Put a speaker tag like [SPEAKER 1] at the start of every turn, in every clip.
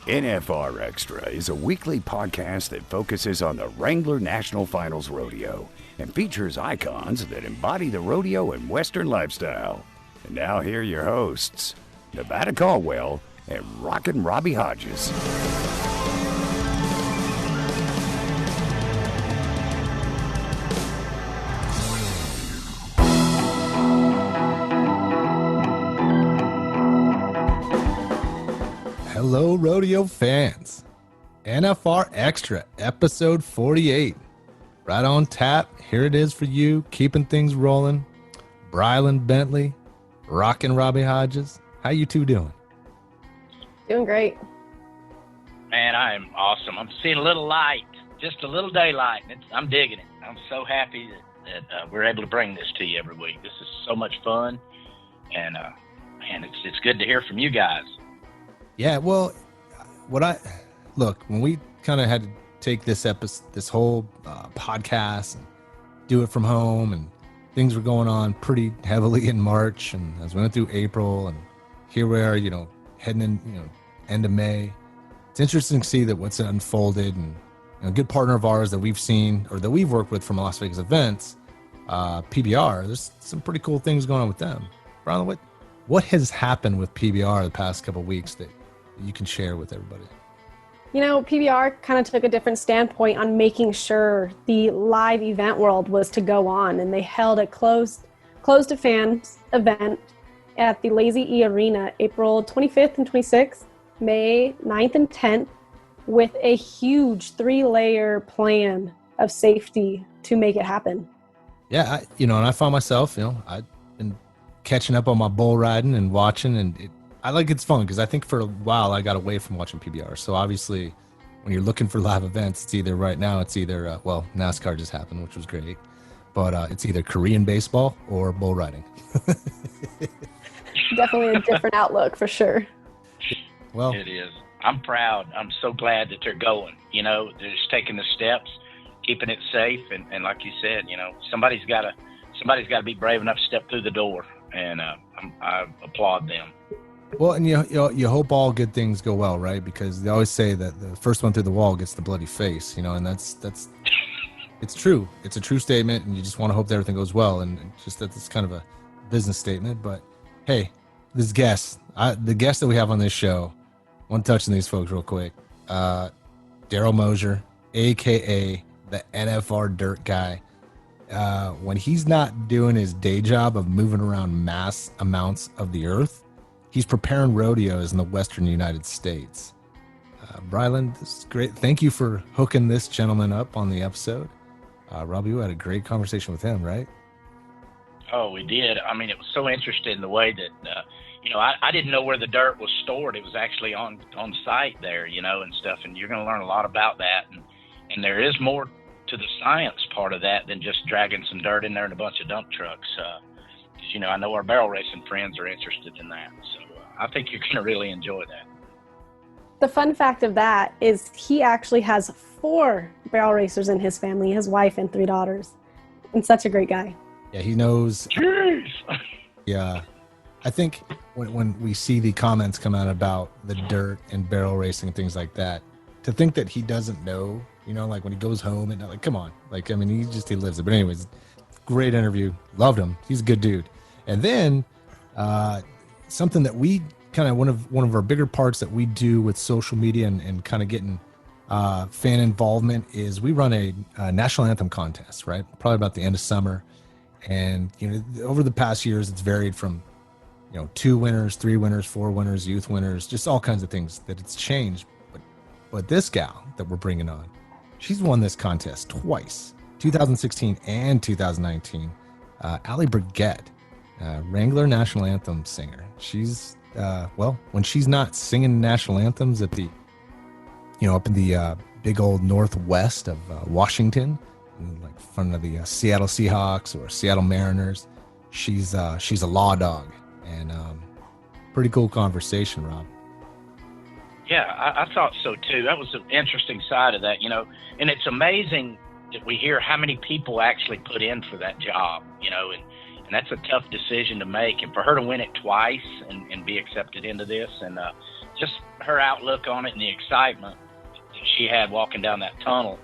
[SPEAKER 1] NFR Extra is a weekly podcast that focuses on the Wrangler National Finals Rodeo and features icons that embody the rodeo and Western lifestyle. And now here are your hosts, Nevada Caldwell and Rockin' Robbie Hodges.
[SPEAKER 2] Hello, rodeo fans. NFR Extra, episode 48. Right on tap. Here it is for you, keeping things rolling. Brylan Bentley, Rockin' Robbie Hodges. How you two doing?
[SPEAKER 3] Doing great.
[SPEAKER 4] Man, I am awesome. I'm seeing a little light, just a little daylight. I'm digging it. I'm so happy that we're able to bring this to you every week. This is so much fun, and man, it's good to hear from you guys.
[SPEAKER 2] Yeah, well, when we kind of had to take this whole podcast and do it from home, and things were going on pretty heavily in March, and as we went through April, and here we are, heading in, end of May. It's interesting to see that what's unfolded, and a good partner of ours that we've seen or that we've worked with from Las Vegas events, PBR. There's some pretty cool things going on with them. Brian, what has happened with PBR the past couple of weeks that you can share with everybody?
[SPEAKER 3] PBR kind of took a different standpoint on making sure the live event world was to go on, and they held a closed to fans event at the Lazy E Arena April 25th and 26th, May 9th and 10th, with a huge 3-layer plan of safety to make it happen.
[SPEAKER 2] Yeah, and I found myself, I've been catching up on my bull riding and watching, and it's fun because I think for a while I got away from watching PBR. So obviously when you're looking for live events, it's either NASCAR just happened, which was great, but it's either Korean baseball or bull riding.
[SPEAKER 3] Definitely a different outlook for sure.
[SPEAKER 2] Well,
[SPEAKER 4] it is. I'm proud. I'm so glad that they're going, they're just taking the steps, keeping it safe. And like you said, somebody's got to be brave enough to step through the door. And I applaud them. Well,
[SPEAKER 2] and you hope all good things go well, right? Because they always say that the first one through the wall gets the bloody face, and that's it's true. It's a true statement, and you just want to hope that everything goes well. And just that it's kind of a business statement. But hey, the guest that we have on this show, I want to touch on these folks real quick. Darrell Moser, aka the NFR Dirt Guy. When he's not doing his day job of moving around mass amounts of the earth, he's preparing rodeos in the Western United States. Brylan, this is great. Thank you for hooking this gentleman up on the episode. Robbie, you had a great conversation with him, right?
[SPEAKER 4] Oh, we did. I mean, it was so interesting in the way that, I didn't know where the dirt was stored. It was actually on site there, and stuff. And you're going to learn a lot about that. And there is more to the science part of that than just dragging some dirt in there in a bunch of dump trucks. Because, I know our barrel racing friends are interested in that. So I think you're going to really enjoy that.
[SPEAKER 3] The fun fact of that is he actually has 4 barrel racers in his family, his wife and 3 daughters. And such a great guy.
[SPEAKER 2] Yeah, he knows.
[SPEAKER 4] Jeez.
[SPEAKER 2] Yeah. I think when we see the comments come out about the dirt and barrel racing and things like that, to think that he doesn't know, like when he goes home and come on, he lives it. But anyways, great interview. Loved him. He's a good dude. And then something that we kind of, one of our bigger parts that we do with social media and kind of getting fan involvement is we run a national anthem contest, right? Probably about the end of summer. And, over the past years, it's varied from, 2 winners, 3 winners, 4 winners, youth winners, just all kinds of things that it's changed. But this gal that we're bringing on, she's won this contest twice, 2016 and 2019. Allie Burget, Wrangler National Anthem singer. She's, when she's not singing national anthems at the, up in the big old northwest of Washington, in front of the Seattle Seahawks or Seattle Mariners, she's a law dog. And pretty cool conversation, Rob.
[SPEAKER 4] Yeah, I thought so too. That was an interesting side of that, and it's amazing that we hear how many people actually put in for that job, and that's a tough decision to make. And for her to win it twice and be accepted into this, and just her outlook on it and the excitement that she had walking down that tunnel,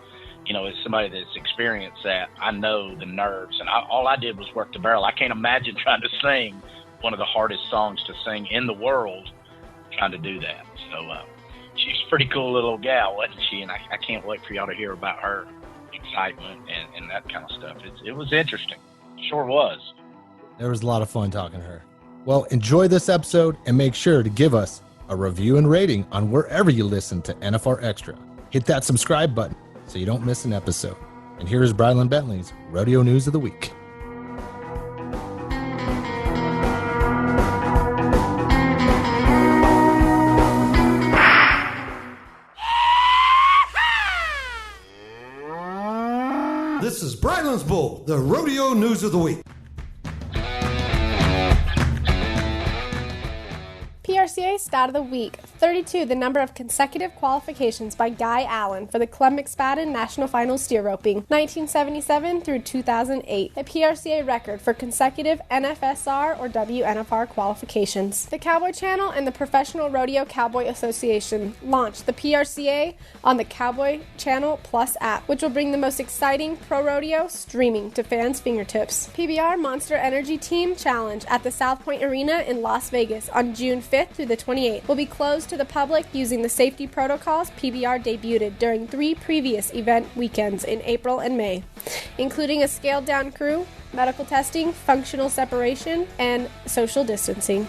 [SPEAKER 4] you know, as somebody that's experienced that, I know the nerves. And all I did was work the barrel. I can't imagine trying to sing one of the hardest songs to sing in the world, trying to do that. So she's a pretty cool little gal, wasn't she? And I can't wait for y'all to hear about her excitement and that kind of stuff. It was interesting. Sure was.
[SPEAKER 2] There was a lot of fun talking to her. Well, enjoy this episode and make sure to give us a review and rating on wherever you listen to NFR Extra. Hit that subscribe button so you don't miss an episode. And here is Brylan Bentley's Rodeo News of the Week.
[SPEAKER 5] This is Brylan's Bull, the Rodeo News of the Week.
[SPEAKER 3] PRCA Stat of the Week, 32, the number of consecutive qualifications by Guy Allen for the Club McSpadden National Finals Steer Roping, 1977 through 2008, a PRCA record for consecutive NFSR or WNFR qualifications. The Cowboy Channel and the Professional Rodeo Cowboy Association launched the PRCA on the Cowboy Channel Plus app, which will bring the most exciting pro rodeo streaming to fans' fingertips. PBR Monster Energy Team Challenge at the South Point Arena in Las Vegas on June 5th through the 28th will be closed to the public using the safety protocols PBR debuted during 3 previous event weekends in April and May, including a scaled-down crew, medical testing, functional separation, and social distancing.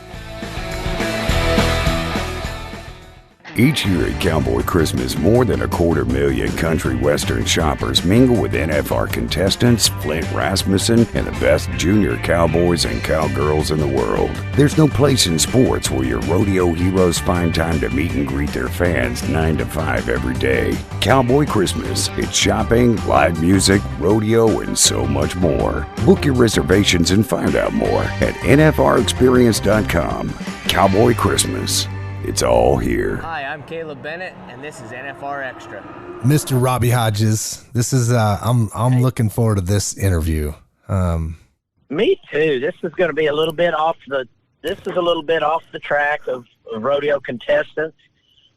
[SPEAKER 1] Each year at Cowboy Christmas, more than 250,000 country western shoppers mingle with NFR contestants Flint Rasmussen and the best junior cowboys and cowgirls in the world. There's no place in sports where your rodeo heroes find time to meet and greet their fans 9 to 5 every day. Cowboy Christmas. It's shopping, live music, rodeo, and so much more. Book your reservations and find out more at nfrexperience.com. Cowboy Christmas. It's all here.
[SPEAKER 6] Hi, I'm Caleb Bennett, and this is NFR Extra.
[SPEAKER 2] Mr. Robbie Hodges, this is I'm looking forward to this interview.
[SPEAKER 7] Me too. This is going to be a little bit off the track of rodeo contestants,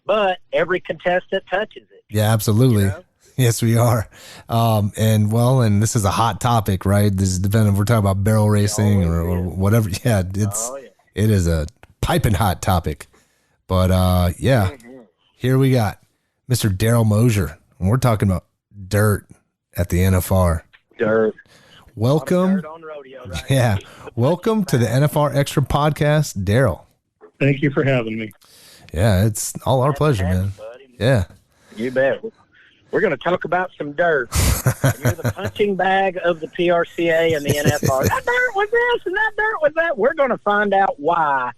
[SPEAKER 7] but every contestant touches it.
[SPEAKER 2] Yeah, absolutely.
[SPEAKER 7] You know?
[SPEAKER 2] Yes, we are. And this is a hot topic, right? This is depending if we're talking about barrel racing or whatever. Yeah, it is a piping hot topic. But here we got Mr. Darrell Moser, and we're talking about dirt at the NFR.
[SPEAKER 7] Dirt.
[SPEAKER 2] Welcome.
[SPEAKER 7] Dirt on rodeo, right?
[SPEAKER 2] Yeah. Welcome to the NFR Extra podcast, Darrell.
[SPEAKER 8] Thank you for having me.
[SPEAKER 2] Yeah, it's all our pleasure, man.
[SPEAKER 7] Buddy.
[SPEAKER 2] Yeah.
[SPEAKER 7] You bet. We're going to talk about some dirt. You're the punching bag of the PRCA and the NFR. That dirt was this and that dirt was that. We're going to find out why.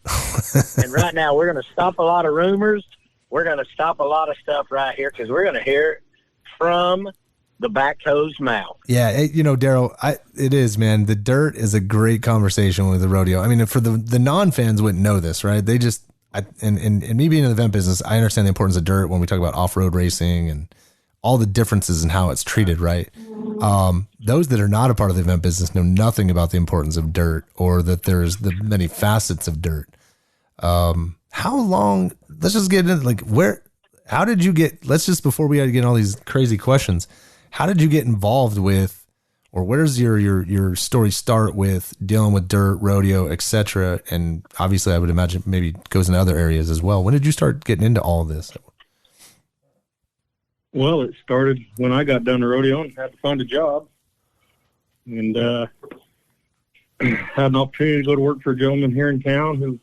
[SPEAKER 7] And right now, we're going to stop a lot of rumors. We're going to stop a lot of stuff right here because we're going to hear it from the back toe's mouth.
[SPEAKER 2] Yeah, Darrell, it is, man. The dirt is a great conversation with the rodeo. I mean, for the non-fans wouldn't know this, right? They just, and me being in the event business, I understand the importance of dirt when we talk about off-road racing and all the differences in how it's treated, right? Those that are not a part of the event business know nothing about the importance of dirt or that there's the many facets of dirt. How long, let's just get into how did you get, before we get all these crazy questions, how did you get involved with, or where's your story start with dealing with dirt, rodeo, etc.? And obviously I would imagine maybe it goes into other areas as well. When did you start getting into all of this?
[SPEAKER 8] Well, it started when I got done the rodeo and had to find a job. And had an opportunity to go to work for a gentleman here in town who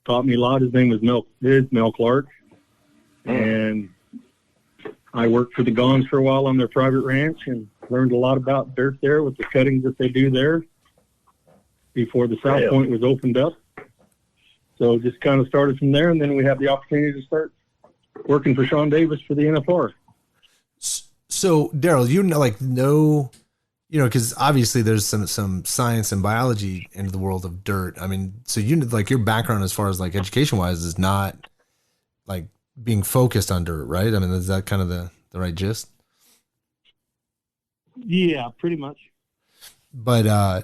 [SPEAKER 8] taught me a lot. His name was Mel Clark. And I worked for the Gons for a while on their private ranch and learned a lot about dirt there with the cuttings that they do there before the South Point was opened up. So just kind of started from there, and then we had the opportunity to start working for Sean Davis for the NFR.
[SPEAKER 2] So, Darrell, because obviously there's some science and biology into the world of dirt. I mean, so your background as far as education wise is not being focused on dirt, right? I mean, is that kind of the right gist?
[SPEAKER 8] Yeah, pretty much.
[SPEAKER 2] But my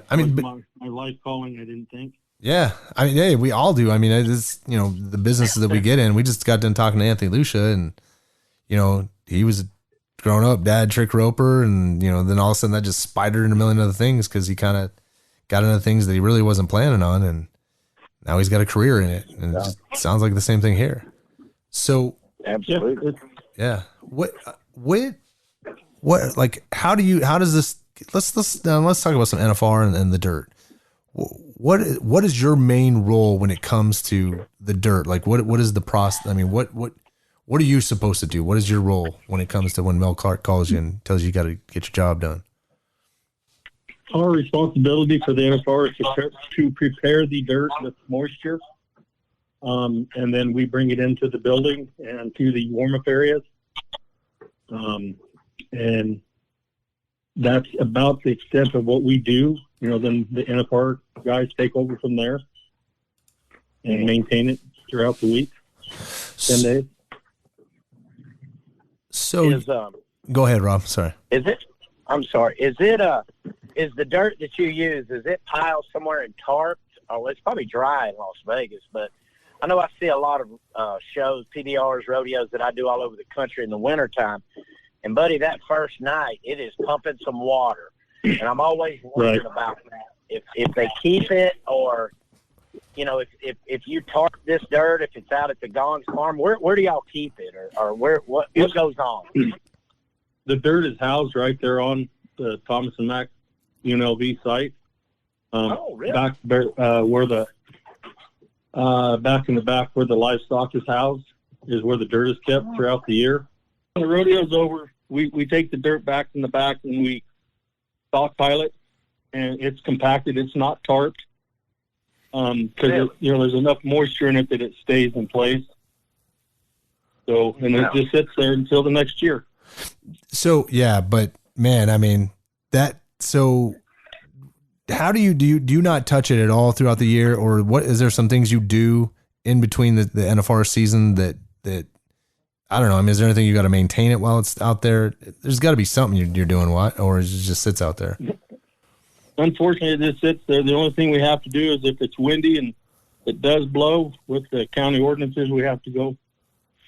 [SPEAKER 8] life calling, I didn't think.
[SPEAKER 2] Yeah. I mean, hey, we all do. I mean, it's, the businesses that we get in, we just got done talking to Anthony Lucia, and, he was grown up dad, trick roper. And, then all of a sudden that just spidered into a million other things, because he kind of got into things that he really wasn't planning on. And now he's got a career in it. And it just sounds like the same thing here. So,
[SPEAKER 7] Absolutely.
[SPEAKER 2] yeah. What, how does this, let's talk about some NFR and the dirt. What is your main role when it comes to the dirt? Like, what is the process? I mean, what are you supposed to do? What is your role when it comes to when Mel Clark calls you and tells you got to get your job done?
[SPEAKER 8] Our responsibility for the NFR is to prepare the dirt with moisture, and then we bring it into the building and to the warm-up areas. And that's about the extent of what we do. Then the NFR guys take over from there and maintain it throughout the week, 10 days.
[SPEAKER 2] So, go ahead, Rob. Sorry.
[SPEAKER 7] Is the dirt that you use, is it piled somewhere in tarps? Oh, it's probably dry in Las Vegas, but I know I see a lot of shows, PBRs, rodeos that I do all over the country in the wintertime. And, buddy, that first night, it is pumping some water. And I'm always wondering about that. If they keep it, or, if you tarp this dirt, if it's out at the Gons farm, where do y'all keep it? Or what goes on?
[SPEAKER 8] The dirt is housed right there on the Thomas and Mack UNLV site.
[SPEAKER 7] Really?
[SPEAKER 8] Back where back in the back where the livestock is housed is where the dirt is kept throughout the year. When the rodeo's over, we take the dirt back in the back and we stockpile it, and it's compacted. It's not tarped because there's enough moisture in it that it stays in place. So, and it just sits there until the next year.
[SPEAKER 2] So, yeah, but man, I mean so how do you not touch it at all throughout the year, or what, is there some things you do in between the NFR season that I don't know. I mean, is there anything you got to maintain it while it's out there? There's got to be something you're doing, or it just sits out there?
[SPEAKER 8] Unfortunately, it just sits there. The only thing we have to do is if it's windy and it does blow with the county ordinances, we have to go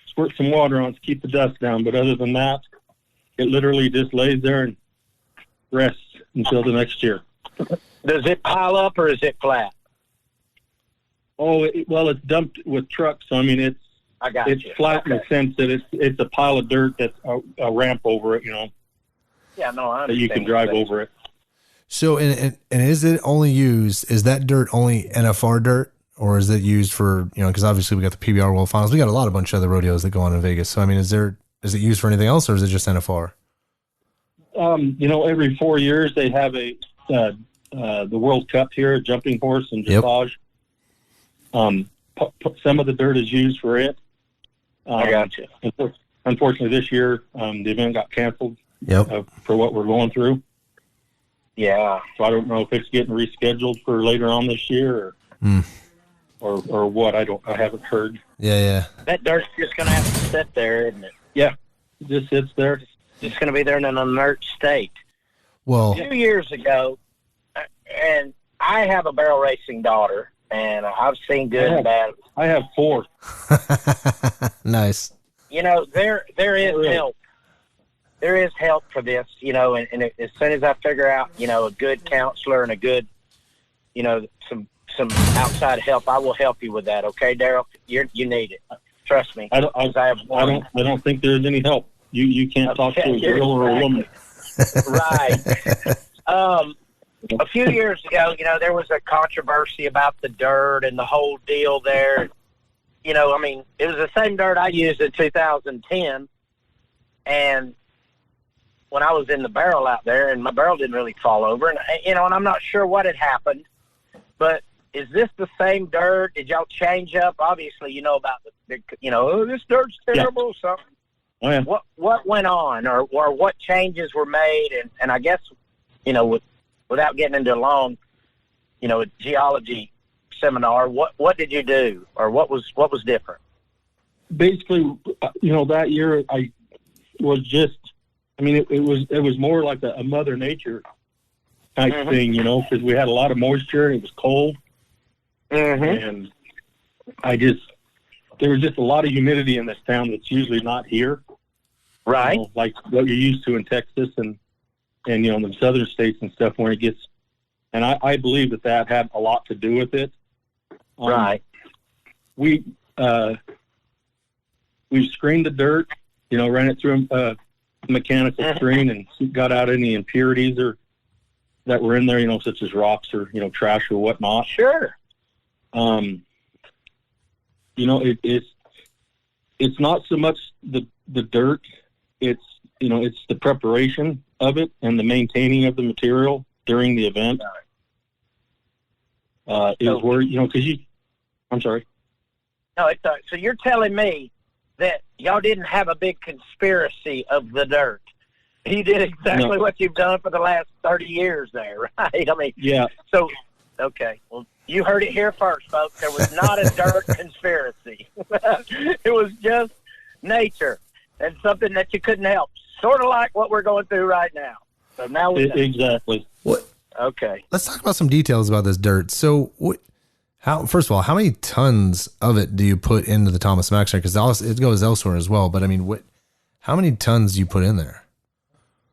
[SPEAKER 8] squirt some water on it to keep the dust down. But other than that, it literally just lays there and rests until the next year.
[SPEAKER 7] Does it pile up or is it flat?
[SPEAKER 8] Oh, it's dumped with trucks. So, I mean, it's flat in the sense that it's a pile of dirt that's a ramp over it,
[SPEAKER 7] Yeah, no, I understand.
[SPEAKER 8] That you can drive over it.
[SPEAKER 2] So, and is that dirt only NFR dirt, or is it used for, because obviously we got the PBR World Finals. We got a bunch of other rodeos that go on in Vegas. So, I mean, is it used for anything else, or is it just NFR?
[SPEAKER 8] Every 4 years they have the World Cup here, jumping horse and dressage. Yep. Some of the dirt is used for it.
[SPEAKER 7] I got you.
[SPEAKER 8] Unfortunately, this year the event got canceled.
[SPEAKER 2] Yep.
[SPEAKER 8] For what we're going through.
[SPEAKER 7] Yeah.
[SPEAKER 8] So I don't know if it's getting rescheduled for later on this year or what. I haven't heard.
[SPEAKER 2] Yeah.
[SPEAKER 7] That dirt's just going to have to sit there, isn't it?
[SPEAKER 8] Yeah. It just sits there.
[SPEAKER 7] It's just going to be there in an inert state.
[SPEAKER 2] Well,
[SPEAKER 7] 2 years ago, and I have a barrel racing daughter, and I've seen good and bad.
[SPEAKER 8] I have 4.
[SPEAKER 2] Nice.
[SPEAKER 7] There is help. There is help for this, and as soon as I figure out, a good counselor and a good, some outside help, I will help you with that. Okay, Darrell? You need it. Trust me.
[SPEAKER 8] I don't think there's any help. You can't talk to a girl or a woman.
[SPEAKER 7] Right. A few years ago, there was a controversy about the dirt and the whole deal there. It was the same dirt I used in 2010, and when I was in the barrel out there, and my barrel didn't really fall over, and and I'm not sure what had happened, but is this the same dirt? Did y'all change up? Obviously, about this dirt's terrible. Yeah. Something.
[SPEAKER 8] Oh, yeah.
[SPEAKER 7] What went on, or what changes were made, and I guess, without getting into a long, a geology seminar, what did you do, or what was different?
[SPEAKER 8] Basically, that year I was just. It was more like a Mother Nature type thing, because we had a lot of moisture and it was cold. And there was just a lot of humidity in this town that's usually not here.
[SPEAKER 7] Right.
[SPEAKER 8] You know, like what you're used to in Texas and in the southern states and stuff where it gets, and I believe that had a lot to do with it.
[SPEAKER 7] Right.
[SPEAKER 8] We screened the dirt, ran it through a mechanical screen and got out any impurities that were in there, such as rocks or, trash or whatnot.
[SPEAKER 7] Sure.
[SPEAKER 8] It's not so much the dirt, it's the preparation of it and the maintaining of the material during the event. Is where, I'm sorry.
[SPEAKER 7] No, it's so you're telling me that y'all didn't have a big conspiracy of the dirt. He did exactly what you've done for the last 30 years there, right? I mean,
[SPEAKER 8] yeah.
[SPEAKER 7] So, okay. Well, you heard it here first, folks. There was not a dirt conspiracy. It was just nature and something that you couldn't help. Sort of like what we're going through right now. So now we know.
[SPEAKER 8] Exactly.
[SPEAKER 2] What?
[SPEAKER 7] Okay.
[SPEAKER 2] Let's talk about some details about this dirt. So, first of all, how many tons of it do you put into the Thomas and Mack Center? Because it goes elsewhere as well. But I mean, how many tons do you put in there?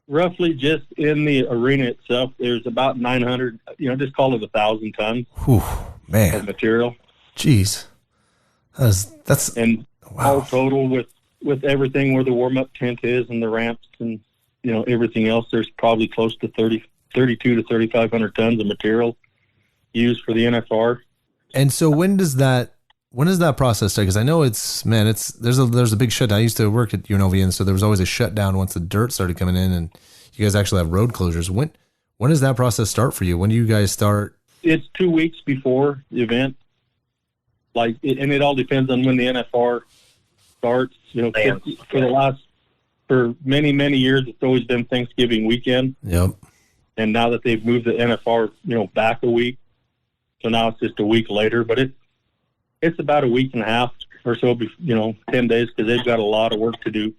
[SPEAKER 8] Roughly, just in the arena itself, there's about 900. Just call it 1,000 tons.
[SPEAKER 2] Whew, man.
[SPEAKER 8] Of material.
[SPEAKER 2] Jeez, that's
[SPEAKER 8] and
[SPEAKER 2] wow.
[SPEAKER 8] All total with everything where the warm up tent is and the ramps and everything else. There's probably close to 32 to 3,500 tons of material used for the NFR.
[SPEAKER 2] And so when does that process start? Because I know there's a big shutdown. I used to work at UNLV, and so there was always a shutdown once the dirt started coming in, and you guys actually have road closures. When does that process start for you? When do you guys start?
[SPEAKER 8] It's 2 weeks before the event. And it all depends on when the NFR starts. For many, many years, it's always been Thanksgiving weekend.
[SPEAKER 2] Yep.
[SPEAKER 8] And now that they've moved the NFR, back a week, so now it's just a week later. But it's about a week and a half or so, 10 days, because they've got a lot of work to do.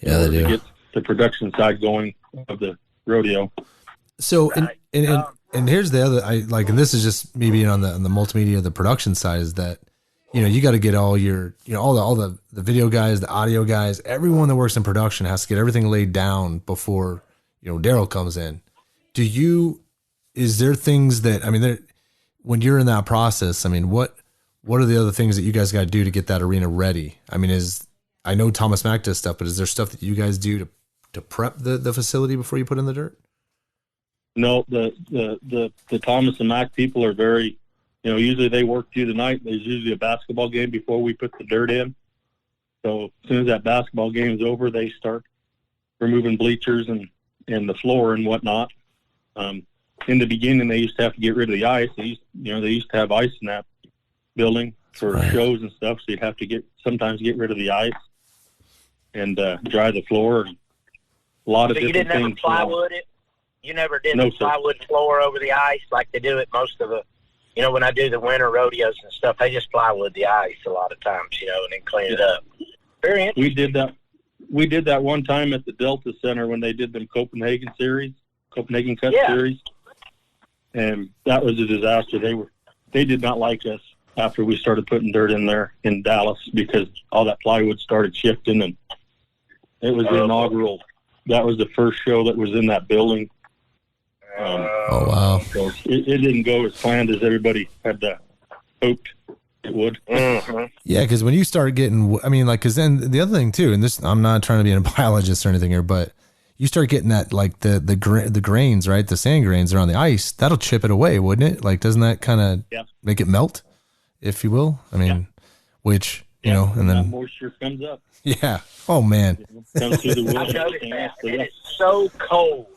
[SPEAKER 2] Yeah, they do.
[SPEAKER 8] To get the production side going of the rodeo.
[SPEAKER 2] So, and here's the other, and this is just me being on the multimedia, the production side, is that, you got to get all your, all the video guys, the audio guys, everyone that works in production has to get everything laid down before, Darrell comes in. Is there things that, when you're in that process, what are the other things that you guys got to do to get that arena ready? I know Thomas Mack does stuff, but is there stuff that you guys do to prep the facility before you put in the dirt?
[SPEAKER 8] No, the Thomas and Mack people are very, usually they work through the night. There's usually a basketball game before we put the dirt in. So as soon as that basketball game is over, they start removing bleachers and the floor and whatnot. In the beginning, they used to have to get rid of the ice. They used to have ice in that building for shows and stuff. So you'd have to sometimes get rid of the ice and dry the floor. And a lot of different things.
[SPEAKER 7] You didn't ever plywood it? You never did the plywood floor over the ice like they do at most of the, when I do the winter rodeos and stuff, they just plywood the ice a lot of times, and then clean it up. Very interesting. We did that one time at the Delta Center when they did them Copenhagen Cup series. And that was a disaster. They did not like us after we started putting dirt in there in Dallas because all that plywood started shifting, and it was the inaugural. That was the first show that was in that building.
[SPEAKER 2] Oh wow!
[SPEAKER 8] So it didn't go as planned as everybody had hoped it would.
[SPEAKER 7] Mm-hmm.
[SPEAKER 2] Yeah, because when you start getting, because then the other thing too, and this, I'm not trying to be a biologist or anything here, but you start getting that the grains, right? The sand grains around the ice, that'll chip it away, wouldn't it? Doesn't that kind of make it melt, if you will? Which, and then
[SPEAKER 8] that moisture comes up.
[SPEAKER 2] Yeah. Oh man.
[SPEAKER 8] It comes through the wood.
[SPEAKER 7] I noticed that. It is so cold.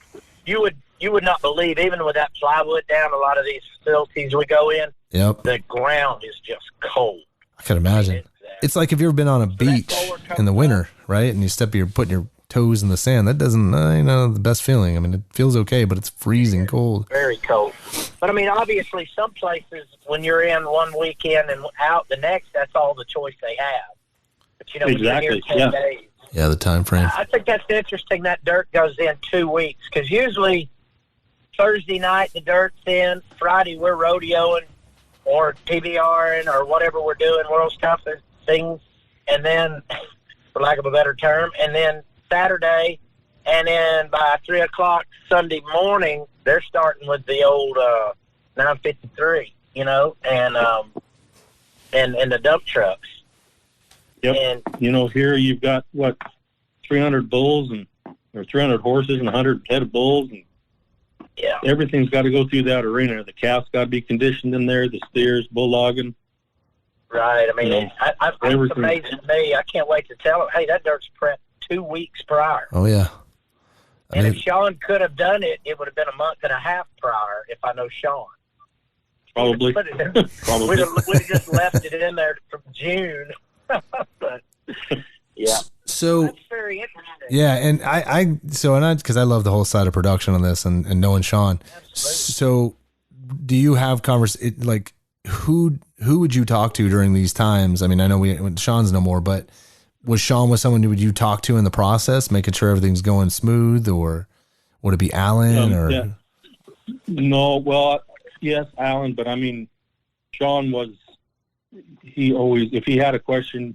[SPEAKER 7] You would not believe, even with that plywood down a lot of these facilities we go in, the ground is just cold.
[SPEAKER 2] I can imagine. It's like if you've ever been on a beach in the winter, right? And you're putting your toes in the sand. That doesn't, the best feeling. It feels okay, but it's freezing cold.
[SPEAKER 7] Very cold. But obviously some places when you're in one weekend and out the next, that's all the choice they have. But when you're here 10 days.
[SPEAKER 2] Yeah, the time frame.
[SPEAKER 7] I think that's interesting that dirt goes in 2 weeks, because usually Thursday night the dirt's in, Friday we're rodeoing, or PBRing or whatever we're doing, World's Toughest things, and then, for lack of a better term, and then Saturday, and then by 3 o'clock Sunday morning, they're starting with the old 953, and the dump trucks.
[SPEAKER 8] Yep.
[SPEAKER 7] And
[SPEAKER 8] here you've got 300 bulls or 300 horses and 100 head of bulls, and
[SPEAKER 7] yeah,
[SPEAKER 8] everything's got to go through that arena. The calf's got to be conditioned in there. The steers, bull-logging.
[SPEAKER 7] Right. I mean, it's amazing to me. I can't wait to tell them, hey, that dirt's prepped 2 weeks prior.
[SPEAKER 2] Oh yeah.
[SPEAKER 7] And if Sean could have done it, it would have been a month and a half prior. If I know Sean,
[SPEAKER 8] probably.
[SPEAKER 7] We'd have just left it in there from June. But, yeah.
[SPEAKER 2] So
[SPEAKER 7] that's very interesting.
[SPEAKER 2] Yeah, and because I love the whole side of production on this and knowing Sean.
[SPEAKER 7] Absolutely.
[SPEAKER 2] So, do you have like who would you talk to during these times? I mean, I know Sean's no more, but was Sean with someone would you talk to in the process, making sure everything's going smooth, or would it be Alan or?
[SPEAKER 8] Yeah. No, well, yes, Alan, but I mean, Sean was. He always, if he had a question,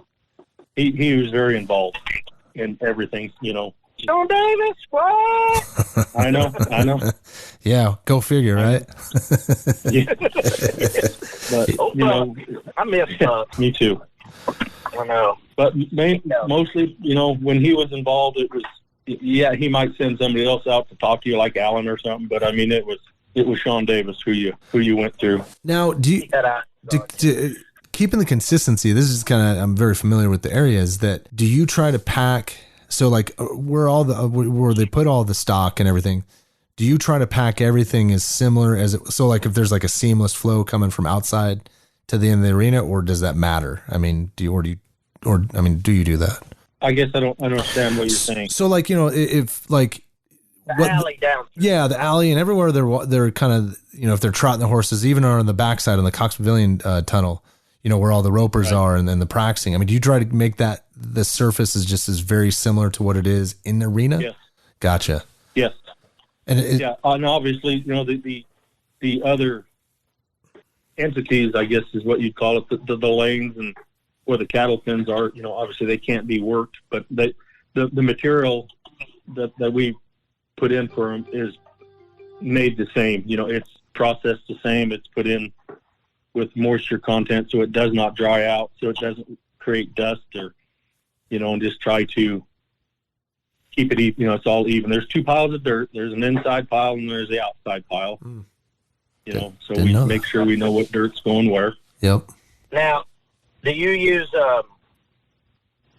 [SPEAKER 8] he was very involved in everything,
[SPEAKER 7] Sean Davis, what?
[SPEAKER 8] I know.
[SPEAKER 2] Yeah, go figure, right?
[SPEAKER 8] Yeah. But,
[SPEAKER 7] I miss
[SPEAKER 8] me too.
[SPEAKER 7] I know.
[SPEAKER 8] But mostly, when he was involved, it was, he might send somebody else out to talk to you like Alan or something, but I mean, it was Sean Davis who you went through.
[SPEAKER 2] Now, keeping the consistency, this is I'm very familiar with the areas that, do you try to pack, so like where they put all the stock and everything, do you try to pack everything as similar as so like if there's like a seamless flow coming from outside to the end of the arena, or does that matter? I mean, do you do that?
[SPEAKER 8] I guess I don't understand what you're saying.
[SPEAKER 2] So like, if like,
[SPEAKER 7] the alley down.
[SPEAKER 2] Yeah, the alley and everywhere they're kind of, if they're trotting the horses, even on the backside on the Cox Pavilion tunnel, where all the ropers are and then the practicing. I mean, do you try to make that the surface is just as very similar to what it is in the arena?
[SPEAKER 8] Yes.
[SPEAKER 2] Gotcha.
[SPEAKER 8] Yes.
[SPEAKER 2] And
[SPEAKER 8] and obviously, the other entities, I guess is what you'd call it, the lanes and where the cattle pens are, obviously they can't be worked, but the material that we put in for them is made the same. It's processed the same. It's put in with moisture content so it does not dry out, so it doesn't create dust or, and just try to keep it even. It's all even. There's two piles of dirt. There's an inside pile and there's the outside pile. So we make sure we know what dirt's going where.
[SPEAKER 2] Yep.
[SPEAKER 7] Now, do you use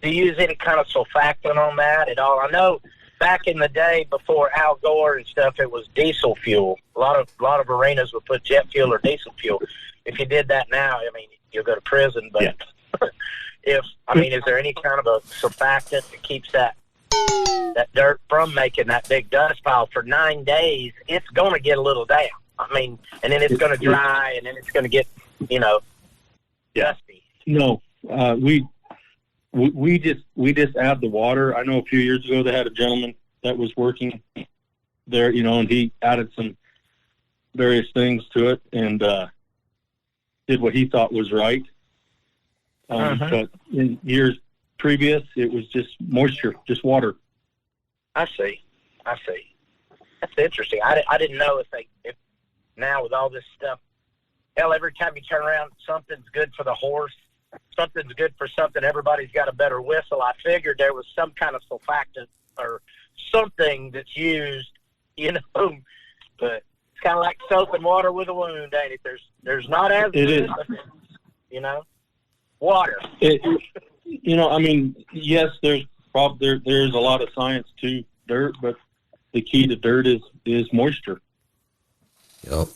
[SPEAKER 7] any kind of surfactant on that at all? I know back in the day before Al Gore and stuff, it was diesel fuel. A lot of arenas would put jet fuel or diesel fuel. If you did that now, I mean, you'll go to prison. But is there any kind of a surfactant that keeps that dirt from making that big dust pile for 9 days? It's going to get a little down. I mean, and then it's going to dry, and then it's going to get, dusty.
[SPEAKER 8] No, we just add the water. I know a few years ago they had a gentleman that was working there, and he added some various things to it and did what he thought was right. But in years previous, it was just moisture, just water.
[SPEAKER 7] I see. That's interesting. I didn't know if now with all this stuff, hell, every time you turn around, something's good for the horse, something's good for something, everybody's got a better whistle. I figured there was some kind of surfactant or something that's used, but it's kind of like soap and water with a wound, ain't it? There's not as good, water.
[SPEAKER 8] Yes, there's a lot of science to dirt, but the key to dirt is moisture.
[SPEAKER 2] Yep.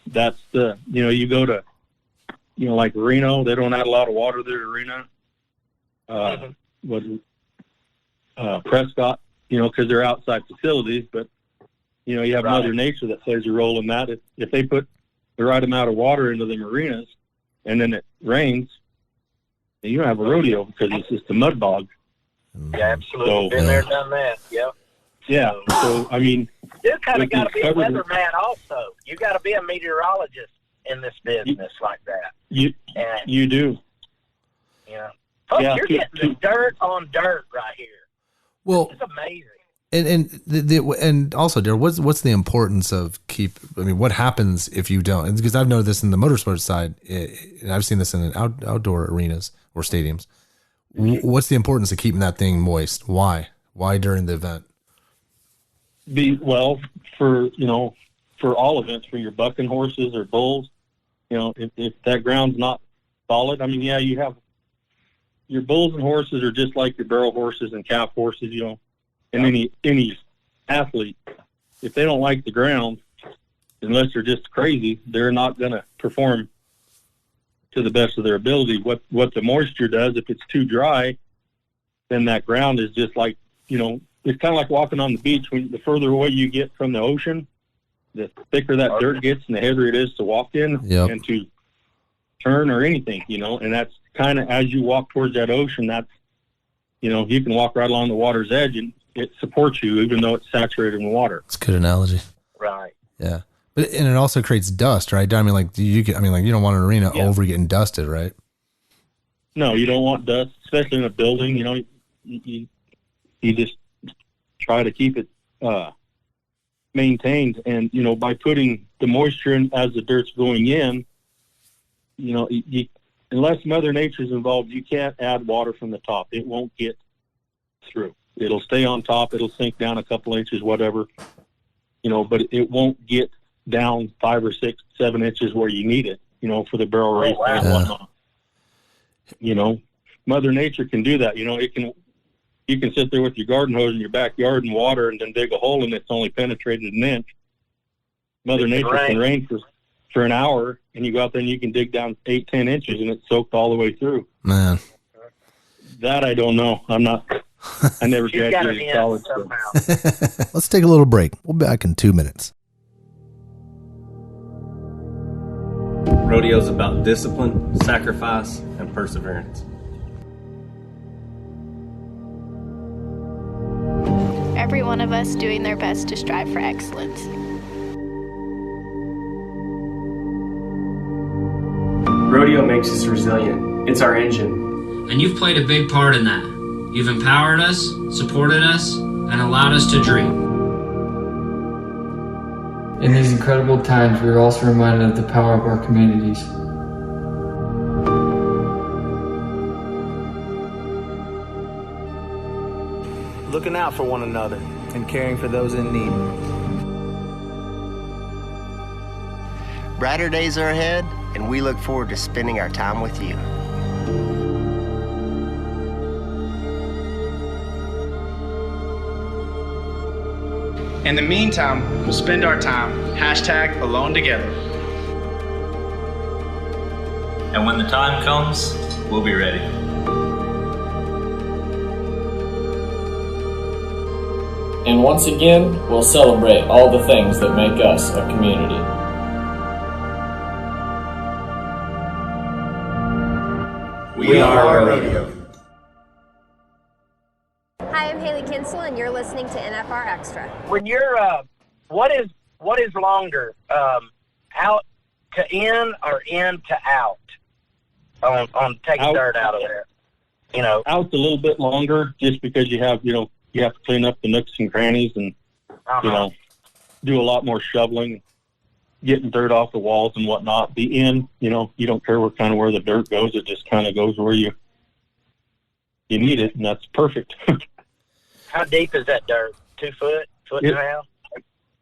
[SPEAKER 8] That's the, you go to, like Reno, they don't add a lot of water there to Reno. Prescott, because they're outside facilities, but, you have Mother Nature that plays a role in that. If they put the right amount of water into the marinas and then it rains, then you don't have a rodeo because it's just a mud bog.
[SPEAKER 7] Yeah, absolutely. Been there, done that. Yep.
[SPEAKER 8] Yeah. So,
[SPEAKER 7] you kind of got to be a weatherman also. You got to be a meteorologist in this business like that.
[SPEAKER 8] You do.
[SPEAKER 7] Yeah. Folks, you're getting the dirt on dirt right here.
[SPEAKER 2] Well,
[SPEAKER 7] it's amazing.
[SPEAKER 2] And also, Darrell, what's the importance of what happens if you don't? Because I've noticed this in the motorsports side, and I've seen this in outdoor arenas or stadiums. What's the importance of keeping that thing moist? Why during the event?
[SPEAKER 8] For all events, for your bucking horses or bulls, if that ground's not solid, you have your bulls and horses are just like your barrel horses and calf horses, and any athlete, if they don't like the ground, unless they're just crazy, they're not going to perform to the best of their ability. What the moisture does, if it's too dry, then that ground is just like, it's kind of like walking on the beach. The further away you get from the ocean, the thicker that dirt gets and the heavier it is to walk in and to turn or anything, and that's kind of as you walk towards that ocean, that's, you can walk right along the water's edge and it supports you even though it's saturated in water.
[SPEAKER 2] It's a good analogy.
[SPEAKER 7] Right.
[SPEAKER 2] Yeah. And it also creates dust, right? You don't want an arena over getting dusted, right?
[SPEAKER 8] No, you don't want dust, especially in a building. You just try to keep it maintained, and by putting the moisture in as the dirt's going in, unless Mother Nature's involved, you can't add water from the top. It won't get through. It'll stay on top. It'll sink down a couple inches, whatever, but it won't get down 5 or 6, 7 inches where you need it, for the barrel race and whatnot. Mother Nature can do that. You can sit there with your garden hose in your backyard and water and then dig a hole and it's only penetrated an inch. Mother Nature can rain for an hour and you go out there and you can dig down 8, 10 inches and it's soaked all the way through.
[SPEAKER 2] Man.
[SPEAKER 8] That I don't know. I never graduated college.
[SPEAKER 2] Let's take a little break. We'll be back in 2 minutes.
[SPEAKER 9] Rodeo's about discipline, sacrifice, and perseverance.
[SPEAKER 10] Every one of us doing their best to strive for excellence.
[SPEAKER 6] Rodeo makes us resilient. It's our engine.
[SPEAKER 11] And you've played a big part in that. You've empowered us, supported us, and allowed us to dream.
[SPEAKER 12] In these incredible times, we are also reminded of the power of our communities.
[SPEAKER 6] Looking out for one another and caring for those in need.
[SPEAKER 13] Brighter days are ahead, and we look forward to spending our time with you.
[SPEAKER 14] In the meantime, we'll spend our time #AloneTogether.
[SPEAKER 9] And when the time comes, we'll be ready.
[SPEAKER 12] And once again, we'll celebrate all the things that make us a community.
[SPEAKER 5] We are rodeo.
[SPEAKER 15] Hi, I'm Haley Kinsel, and you're listening to NFR Extra.
[SPEAKER 7] When you're, what is longer, out to in or in to out on taking dirt out of there?
[SPEAKER 8] Out's a little bit longer just because you have to clean up the nooks and crannies and, do a lot more shoveling, getting dirt off the walls and whatnot. The in, you don't care where the dirt goes. It just kind of goes where you need it, and that's perfect.
[SPEAKER 7] How deep is that dirt? 2 foot? Foot and a half?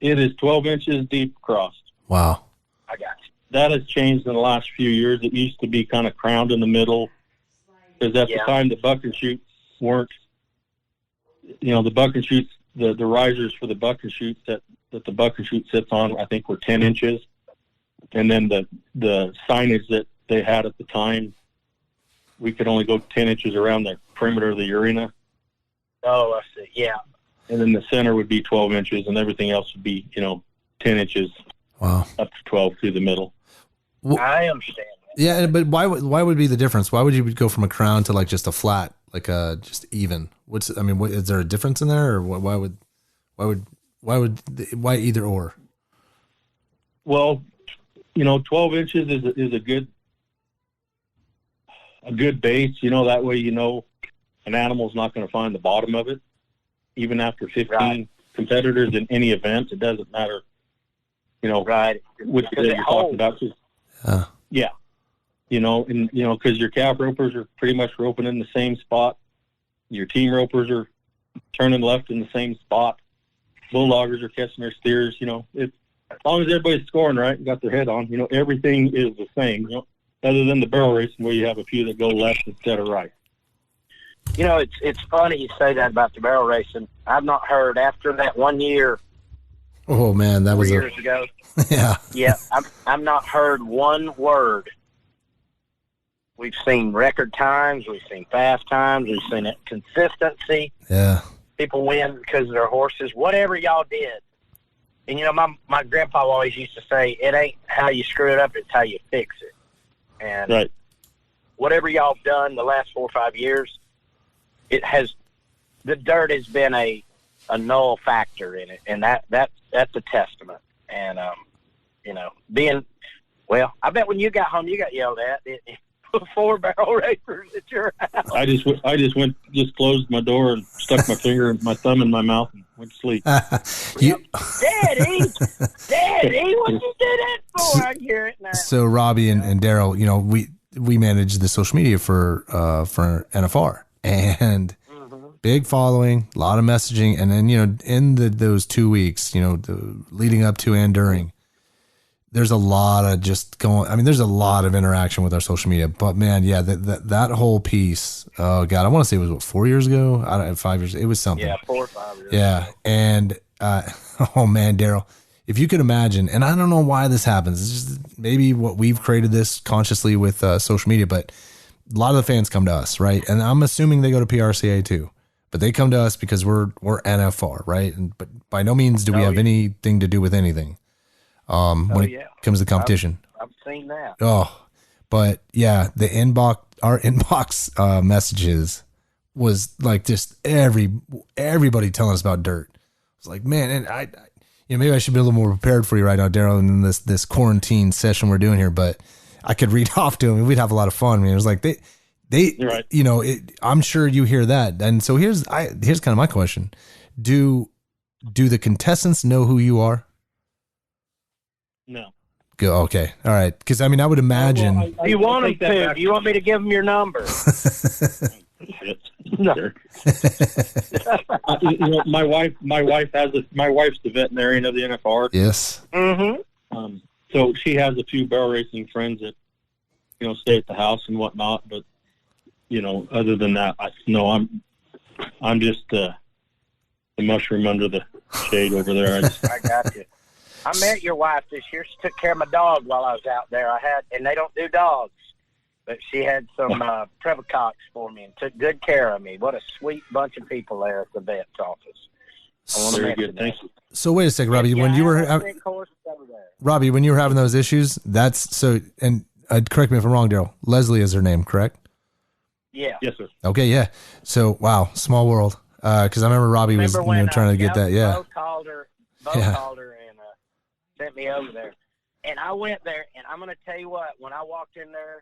[SPEAKER 8] It is 12 inches deep across.
[SPEAKER 2] Wow.
[SPEAKER 7] I got you.
[SPEAKER 8] That has changed in the last few years. It used to be kind of crowned in the middle because at the time the buck and shoots weren't, the buck and shoots, the risers for the buck and shoots that the buck and shoot sits on, I think were 10 inches. And then the signage that they had at the time, we could only go 10 inches around the perimeter of the arena.
[SPEAKER 7] Oh, I see. Yeah.
[SPEAKER 8] And then the center would be 12 inches and everything else would be, 10 inches up to 12 through the middle.
[SPEAKER 2] Well,
[SPEAKER 7] I understand.
[SPEAKER 2] Yeah, but why would be the difference? Why would you go from a crown to like just a flat, like just even? Is there a difference in there, or why either or?
[SPEAKER 8] Well, 12 inches is a good base. That way an animal's not going to find the bottom of it, even after 15 competitors in any event. It doesn't matter. Which day you're talking about. Yeah. Because your calf ropers are pretty much roping in the same spot. Your team ropers are turning left in the same spot. Bulldoggers are catching their steers. As long as everybody's scoring right and got their head on, everything is the same. Other than the barrel racing where you have a few that go left instead of right.
[SPEAKER 7] It's funny you say that about the barrel racing. I've not heard after that 1 year.
[SPEAKER 2] Oh man, that was
[SPEAKER 7] 4 years ago.
[SPEAKER 2] Yeah.
[SPEAKER 7] Yeah, I've not heard one word. We've seen record times, we've seen fast times, we've seen it consistency.
[SPEAKER 2] Yeah.
[SPEAKER 7] People win because of their horses, whatever y'all did. And my grandpa always used to say, it ain't how you screw it up, it's how you fix it. And whatever y'all have done the last 4 or 5 years, the dirt has been a null factor in it, and that's a testament. And I bet when you got home, you got yelled at. 4 barrel racers at your house.
[SPEAKER 8] I just closed my door and stuck my thumb in my mouth and went to sleep.
[SPEAKER 7] Daddy, what you did that for? I hear it now.
[SPEAKER 2] So Robbie and Darrell, we manage the social media for NFR, and big following, a lot of messaging, and then in those 2 weeks, leading up to and during, there's a lot of there's a lot of interaction with our social media. But man, yeah, that whole piece, oh God, I want to say it was 4 years ago? 5 years. It was something.
[SPEAKER 7] Yeah, 4 or 5 years.
[SPEAKER 2] Yeah.
[SPEAKER 7] Ago.
[SPEAKER 2] And, oh man, Darrell, if you could imagine, and I don't know why this happens. It's just maybe what we've created this consciously with social media, but a lot of the fans come to us, right? And I'm assuming they go to PRCA too, but they come to us because we're NFR, right? But by no means do we have anything to do with anything. When it comes to competition.
[SPEAKER 7] I've seen that.
[SPEAKER 2] Oh, but yeah, our inbox messages was like just everybody telling us about dirt. It's like, man, and I maybe I should be a little more prepared for you right now, Darrell, in this quarantine session we're doing here, but I could read off to them and we'd have a lot of fun. I mean, it was like
[SPEAKER 8] You're right.
[SPEAKER 2] I'm sure you hear that. And so here's kind of my question. Do the contestants know who you are?
[SPEAKER 8] No.
[SPEAKER 2] Go. Okay. All right. Because I would imagine.
[SPEAKER 7] Do you want them to? Do you want me to give them your number?
[SPEAKER 8] No. My wife's the veterinarian of the NFR.
[SPEAKER 2] Yes.
[SPEAKER 7] Mm-hmm.
[SPEAKER 8] So she has a few barrel racing friends that stay at the house and whatnot. But other than that, I'm just the mushroom under the shade over there.
[SPEAKER 7] I got you. I met your wife this year. She took care of my dog while I was out there. And they don't do dogs, but she had some Prevocox for me and took good care of me. What a sweet bunch of people there at the vet's office.
[SPEAKER 8] Very good. Thank you.
[SPEAKER 2] So wait a second, Robbie. When you were having those issues, and correct me if I'm wrong, Darrell. Leslie is her name, correct?
[SPEAKER 7] Yeah.
[SPEAKER 8] Yes, sir.
[SPEAKER 2] Okay, yeah. So wow, small world. Because I remember Robbie was trying to get that. Yeah.
[SPEAKER 7] Bo called her and sent me over there. And I went there, and I'm going to tell you what, when I walked in there,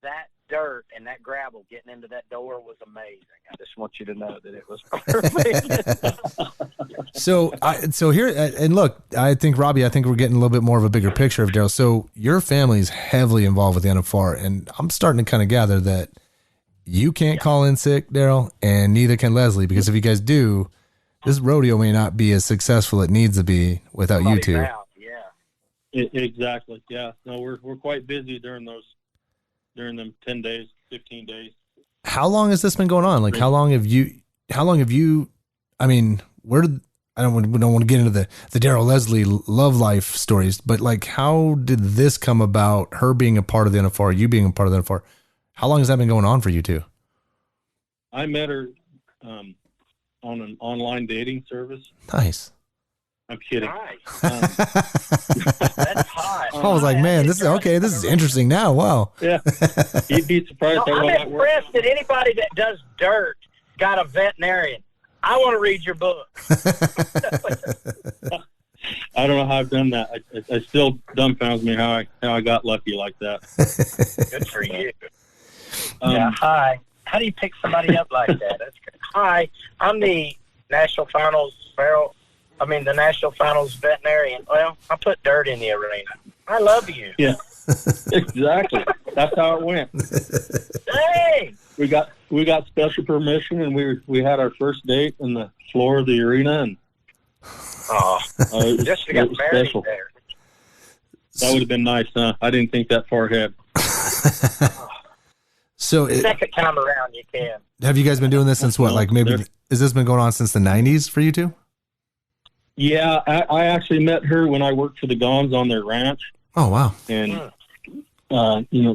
[SPEAKER 7] that dirt and that gravel getting into that door was amazing. I just want you to know that it was perfect.
[SPEAKER 2] So here, and look, I think, Robbie, we're getting a little bit more of a bigger picture of Darrell. So your family is heavily involved with the NFR, and I'm starting to kind of gather that you can't call in sick, Darrell, and neither can Leslie, because if you guys do, this rodeo may not be as successful as it needs to be without you two.
[SPEAKER 8] Exactly. Yeah. No, we're quite busy during them 10 days, 15 days.
[SPEAKER 2] How long has this been going on? Like, how long have you, I mean, I don't want to get into the Darrell Leslie love life stories, but like, how did this come about? Her being a part of the NFR, you being a part of the NFR. How long has that been going on for you two?
[SPEAKER 8] I met her on an online dating service.
[SPEAKER 2] Nice.
[SPEAKER 8] I'm kidding.
[SPEAKER 7] Nice. That's hot.
[SPEAKER 2] I was like, man, this is interesting now. Wow.
[SPEAKER 8] Yeah. You'd be surprised.
[SPEAKER 7] I'm impressed that anybody that does dirt got a veterinarian. I want to read your book.
[SPEAKER 8] I don't know know how I've done that. I still dumbfounds me how I got lucky like that.
[SPEAKER 7] Good for you. Yeah, hi. How do you pick somebody up like that? That's good. Hi, I'm the National Finals the National Finals veterinarian. Well, I put dirt in the arena. I love you.
[SPEAKER 8] Yeah, exactly. That's how it went.
[SPEAKER 7] Hey!
[SPEAKER 8] We got special permission, and we had our first date in the floor of the arena, and
[SPEAKER 7] just to get married
[SPEAKER 8] special.
[SPEAKER 7] there.
[SPEAKER 8] That would have been nice, huh? I didn't think that far ahead.
[SPEAKER 2] So
[SPEAKER 7] second time around, you can.
[SPEAKER 2] Have you guys been doing this since what? Like maybe has this been going on since the 90s for you two?
[SPEAKER 8] Yeah, I actually met her when I worked for the Gons on their ranch.
[SPEAKER 2] Oh wow!
[SPEAKER 8] And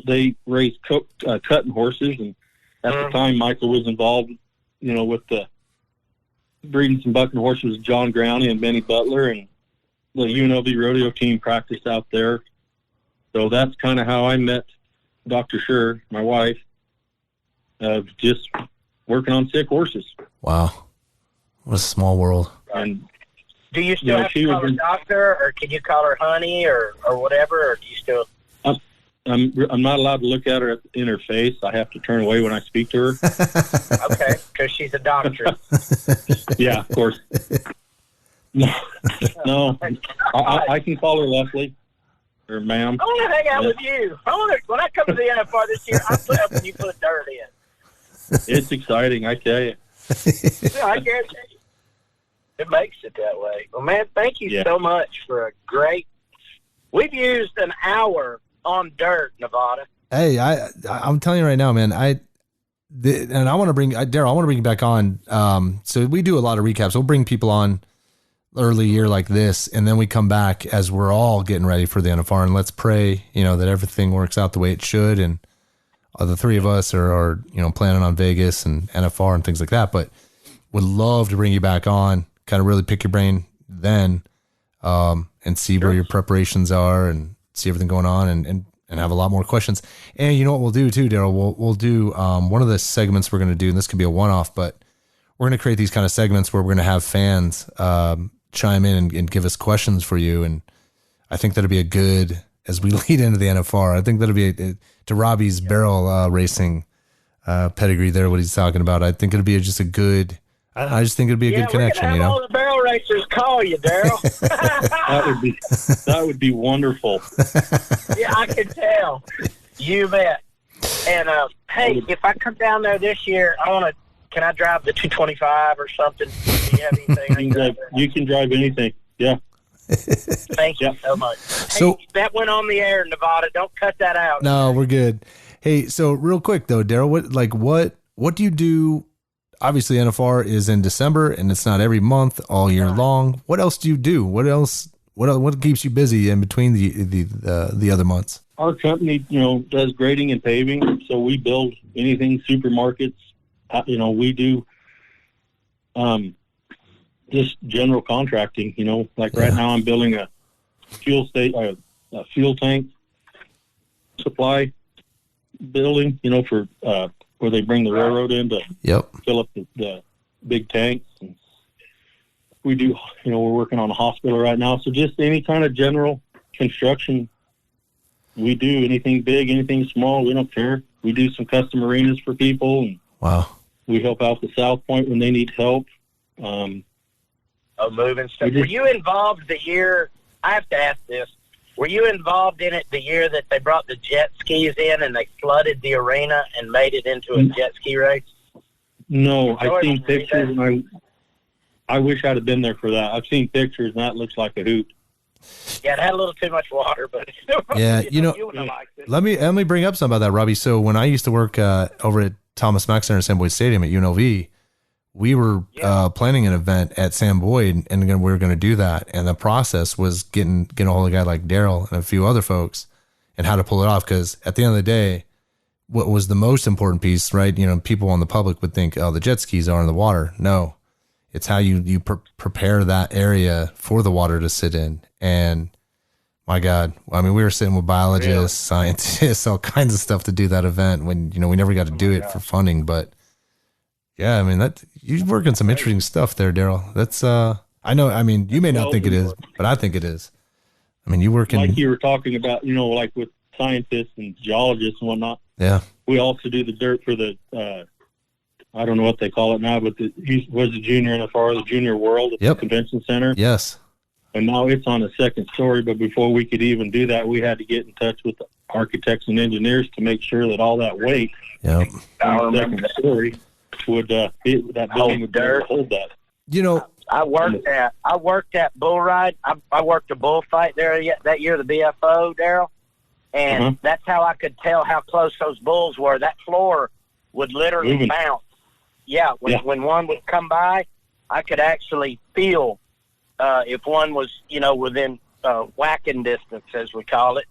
[SPEAKER 8] they raised cutting horses, and at the time Michael was involved, with the breeding some bucking horses with John Growney and Benny Butler, and the UNLV rodeo team practiced out there. So that's kind of how I met Dr. Scher, my wife, just working on sick horses.
[SPEAKER 2] Wow. What a small world.
[SPEAKER 8] And
[SPEAKER 7] do you still have to call her doctor, or can you call her honey, or whatever, or do you still...
[SPEAKER 8] I'm not allowed to look at her in her face. I have to turn away when I speak to her.
[SPEAKER 7] Okay, because she's a doctor.
[SPEAKER 8] Yeah, of course. No, I can call her Leslie or ma'am.
[SPEAKER 7] I want to hang out with you. When I come to the NFR this year, I put up and you put dirt in.
[SPEAKER 8] It's exciting, I tell you.
[SPEAKER 7] Yeah, I guarantee you. It makes it that way. Well, man, thank you so much for a great... We've used an hour on dirt, Nevada.
[SPEAKER 2] Hey, I'm telling you right now, man, and I want to bring Darrell, I want to bring you back on. So we do a lot of recaps. We'll bring people on early year like this, and then we come back as we're all getting ready for the NFR, and let's pray, that everything works out the way it should. And the three of us are planning on Vegas and NFR and things like that, but would love to bring you back on, kind of really pick your brain then, and see where your preparations are and see everything going on and have a lot more questions. And you know what we'll do too, Darrell? We'll do one of the segments we're going to do, and this could be a one-off, but we're going to create these kind of segments where we're going to have fans chime in and give us questions for you. And I think that'll be a good, as we lead into the NFR, I think that'll be to Robbie's barrel racing pedigree there, what he's talking about. I think it'll be just a good, I just think it'd be a good connection.
[SPEAKER 7] Have all the barrel racers call you, Darrell.
[SPEAKER 8] that would be wonderful.
[SPEAKER 7] Yeah, I can tell. You bet. And hey, if I come down there this year, can I drive the 225 or something? Do you have anything?
[SPEAKER 8] You can drive anything. Yeah.
[SPEAKER 7] Thank you so much. So hey, that went on the air, Nevada. Don't cut that out.
[SPEAKER 2] No, we're good. Hey, so real quick though, Darrell, what do you do? Obviously, NFR is in December, and it's not every month, all year long. What else do you do? What else? What keeps you busy in between the other months?
[SPEAKER 8] Our company, does grading and paving, so we build anything supermarkets. We do just general contracting. Like right now, I'm building a fuel tank supply building. For where they bring the railroad in to fill up the big tanks. And we do, we're working on a hospital right now. So just any kind of general construction we do, anything big, anything small, we don't care. We do some custom arenas for people. And
[SPEAKER 2] wow.
[SPEAKER 8] We help out the South Point when they need help.
[SPEAKER 7] Moving stuff. Were you involved the year, I have to ask this, were you involved in it the year that they brought the jet skis in and they flooded the arena and made it into a jet ski race?
[SPEAKER 8] No, I've seen pictures, and I wish I'd have been there for that. I've seen pictures, and that looks like a hoot.
[SPEAKER 7] Yeah, it had a little too much water, but
[SPEAKER 2] yeah, you wouldn't have liked it. Let me bring up something about that, Robbie. So when I used to work over at Thomas and Mack Center at Sam Boyd Stadium at UNLV, we were planning an event at Sam Boyd, and we were going to do that. And the process was getting a hold of a guy like Darrell and a few other folks and how to pull it off. Because at the end of the day, what was the most important piece, right? People on the public would think, oh, the jet skis are in the water. No, it's how you prepare that area for the water to sit in. And my God, we were sitting with biologists, scientists, all kinds of stuff to do that event when, we never got to do it for funding. But yeah, that you're working some interesting stuff there, Darrell. That's, I know, you may not think it is, but I think it is. I mean, you work in...
[SPEAKER 8] Like you were talking about, like with scientists and geologists and whatnot.
[SPEAKER 2] Yeah.
[SPEAKER 8] We also do the dirt for the, I don't know what they call it now, but he was the Junior NFR, the Junior World at the Convention Center.
[SPEAKER 2] Yes.
[SPEAKER 8] And now it's on the second story, but before we could even do that, we had to get in touch with the architects and engineers to make sure that all that weight
[SPEAKER 2] on
[SPEAKER 8] the second story would that building would hold that.
[SPEAKER 7] I worked at bull ride. I worked a bullfight there that year, the BFO, Darrell, and that's how I could tell how close those bulls were. That floor would literally bounce. Yeah, when one would come by, I could actually feel if one was, within whacking distance, as we call it,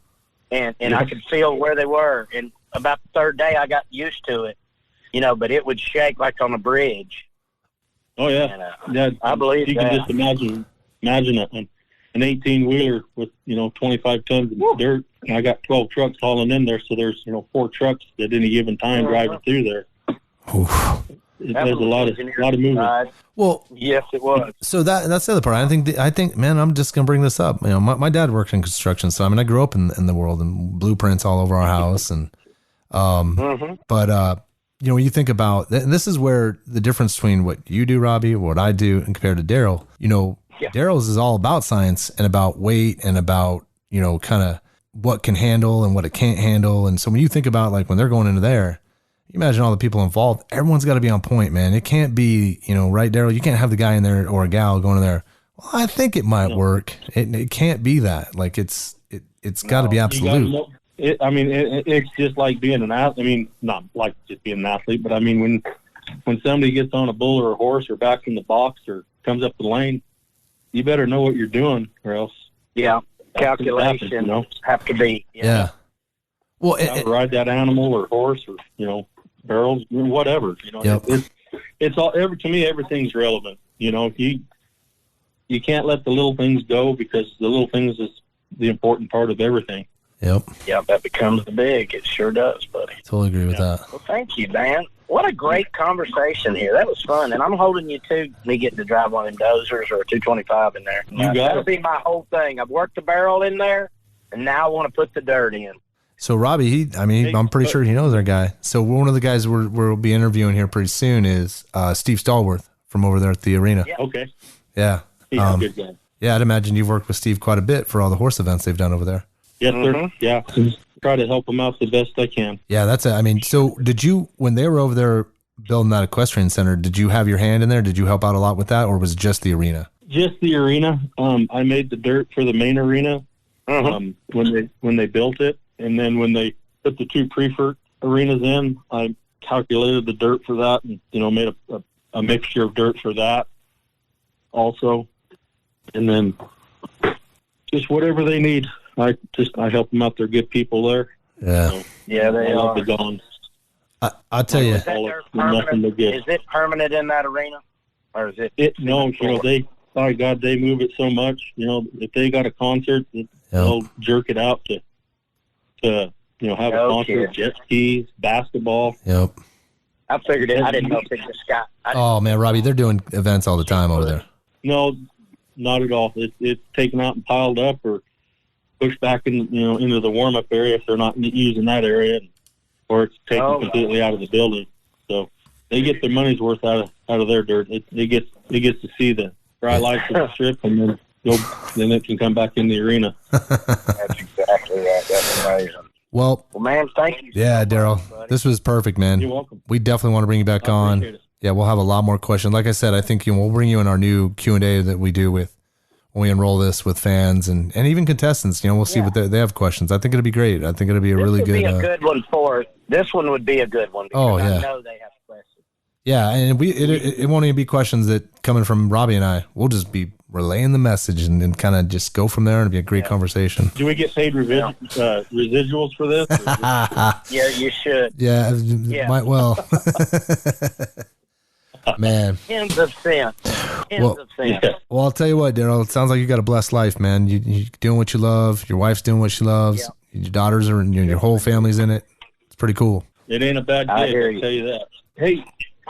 [SPEAKER 7] and I could feel where they were. And about the third day, I got used to it, but it would shake like on a bridge.
[SPEAKER 8] Oh yeah,
[SPEAKER 7] and, I believe
[SPEAKER 8] you can just imagine an 18-wheeler with 25 tons of dirt. And I got 12 trucks hauling in there, so there's 4 trucks at any given time driving through there. There's a lot of movement.
[SPEAKER 2] Well,
[SPEAKER 7] yes, it was.
[SPEAKER 2] So that's the other part. I think, man, I'm just gonna bring this up. My dad worked in construction, so I mean, I grew up in the world and blueprints all over our house, and but when you think about, and this is where the difference between what you do, Robbie, what I do, and compared to Darrell, Darrell's is all about science and about weight and about kind of what can handle and what it can't handle. And so when you think about like when they're going into there, you imagine all the people involved. Everyone's got to be on point, man. It can't be, right, Darrell? You can't have the guy in there or a gal going in there. Well, I think it might work. It can't be that. Like it's got to be absolute.
[SPEAKER 8] It's just like being an athlete. I mean, not like just being an athlete, but I mean when somebody gets on a bull or a horse or back in the box or comes up the lane, you better know what you're doing, or else.
[SPEAKER 7] Yeah, calculations have to be.
[SPEAKER 2] Yeah. Well,
[SPEAKER 8] ride that animal or horse or barrels, whatever. It's all. To me, everything's relevant. You can't let the little things go, because the little things is the important part of everything.
[SPEAKER 2] Yep.
[SPEAKER 7] Yeah, that becomes the big. It sure does, buddy.
[SPEAKER 2] Totally agree with that.
[SPEAKER 7] Well, thank you, Dan. What a great conversation here. That was fun, and I'm holding you to me getting to drive one of them dozers or a 225 in there. That'll be my whole thing. I've worked the barrel in there, and now I want to put the dirt in.
[SPEAKER 2] So Robbie, I'm pretty sure he knows our guy. So one of the guys we'll be interviewing here pretty soon is Steve Stallworth from over there at the arena.
[SPEAKER 8] Yeah. Okay.
[SPEAKER 2] Yeah.
[SPEAKER 8] He's a good guy.
[SPEAKER 2] Yeah, I'd imagine you've worked with Steve quite a bit for all the horse events they've done over there.
[SPEAKER 8] Yes, sir. Yeah. Try to help them out the best I can.
[SPEAKER 2] Yeah, that's it. I mean, so did you, when they were over there building that equestrian center, did you have your hand in there? Did you help out a lot with that, or was it just the arena?
[SPEAKER 8] Just the arena. I made the dirt for the main arena when they built it, and then when they put the 2 pre-fert arenas in, I calculated the dirt for that, and made a mixture of dirt for that also, and then just whatever they need. I help them out. They're good people there.
[SPEAKER 2] Yeah.
[SPEAKER 8] So,
[SPEAKER 7] yeah, they are.
[SPEAKER 8] The Gons.
[SPEAKER 2] I'll tell you.
[SPEAKER 7] Is it permanent in that arena, or is it?
[SPEAKER 8] No, by God, they move it so much. If they got a concert, they'll jerk it out to have a concert, jet skis, basketball.
[SPEAKER 2] Yep.
[SPEAKER 7] I figured it. I didn't know if it just got.
[SPEAKER 2] Oh man, Robbie, they're doing events all the time over there.
[SPEAKER 8] No, not at all. It's taken out and piled up, or pushed back into the warm up area if they're not using that area, or it's taken completely out of the building. So they get their money's worth out of their dirt. It gets to see the dry life of the strip, and then it can come back in the arena.
[SPEAKER 7] That's exactly right. That's amazing.
[SPEAKER 2] Well,
[SPEAKER 7] man, thank you.
[SPEAKER 2] Yeah, Darrell, this was perfect, man.
[SPEAKER 8] You're welcome.
[SPEAKER 2] We definitely want to bring you back on.
[SPEAKER 8] It.
[SPEAKER 2] Yeah, we'll have a lot more questions. Like I said, I think we'll bring you in our new Q&A that we do when we enroll this with fans and even contestants. We'll see what they have questions. I think it'll be great. I think it'll be really good.
[SPEAKER 7] This would be a good one for this one would be a good one. Because I know they have questions.
[SPEAKER 2] Yeah, and it won't even be questions that coming from Robbie and I. We'll just be relaying the message and kind of just go from there, and it'll be a great conversation.
[SPEAKER 8] Do we get paid residuals for this?
[SPEAKER 7] Yeah, you should.
[SPEAKER 2] Yeah, might well. Man.
[SPEAKER 7] Tens of cents.
[SPEAKER 2] Well, I'll tell you what, Darrell, it sounds like you got a blessed life, man. You're doing what you love. Your wife's doing what she loves. Yeah. Your daughters are, your whole family's in it. It's pretty cool.
[SPEAKER 8] It ain't a bad gig, I'll tell you that. Hey,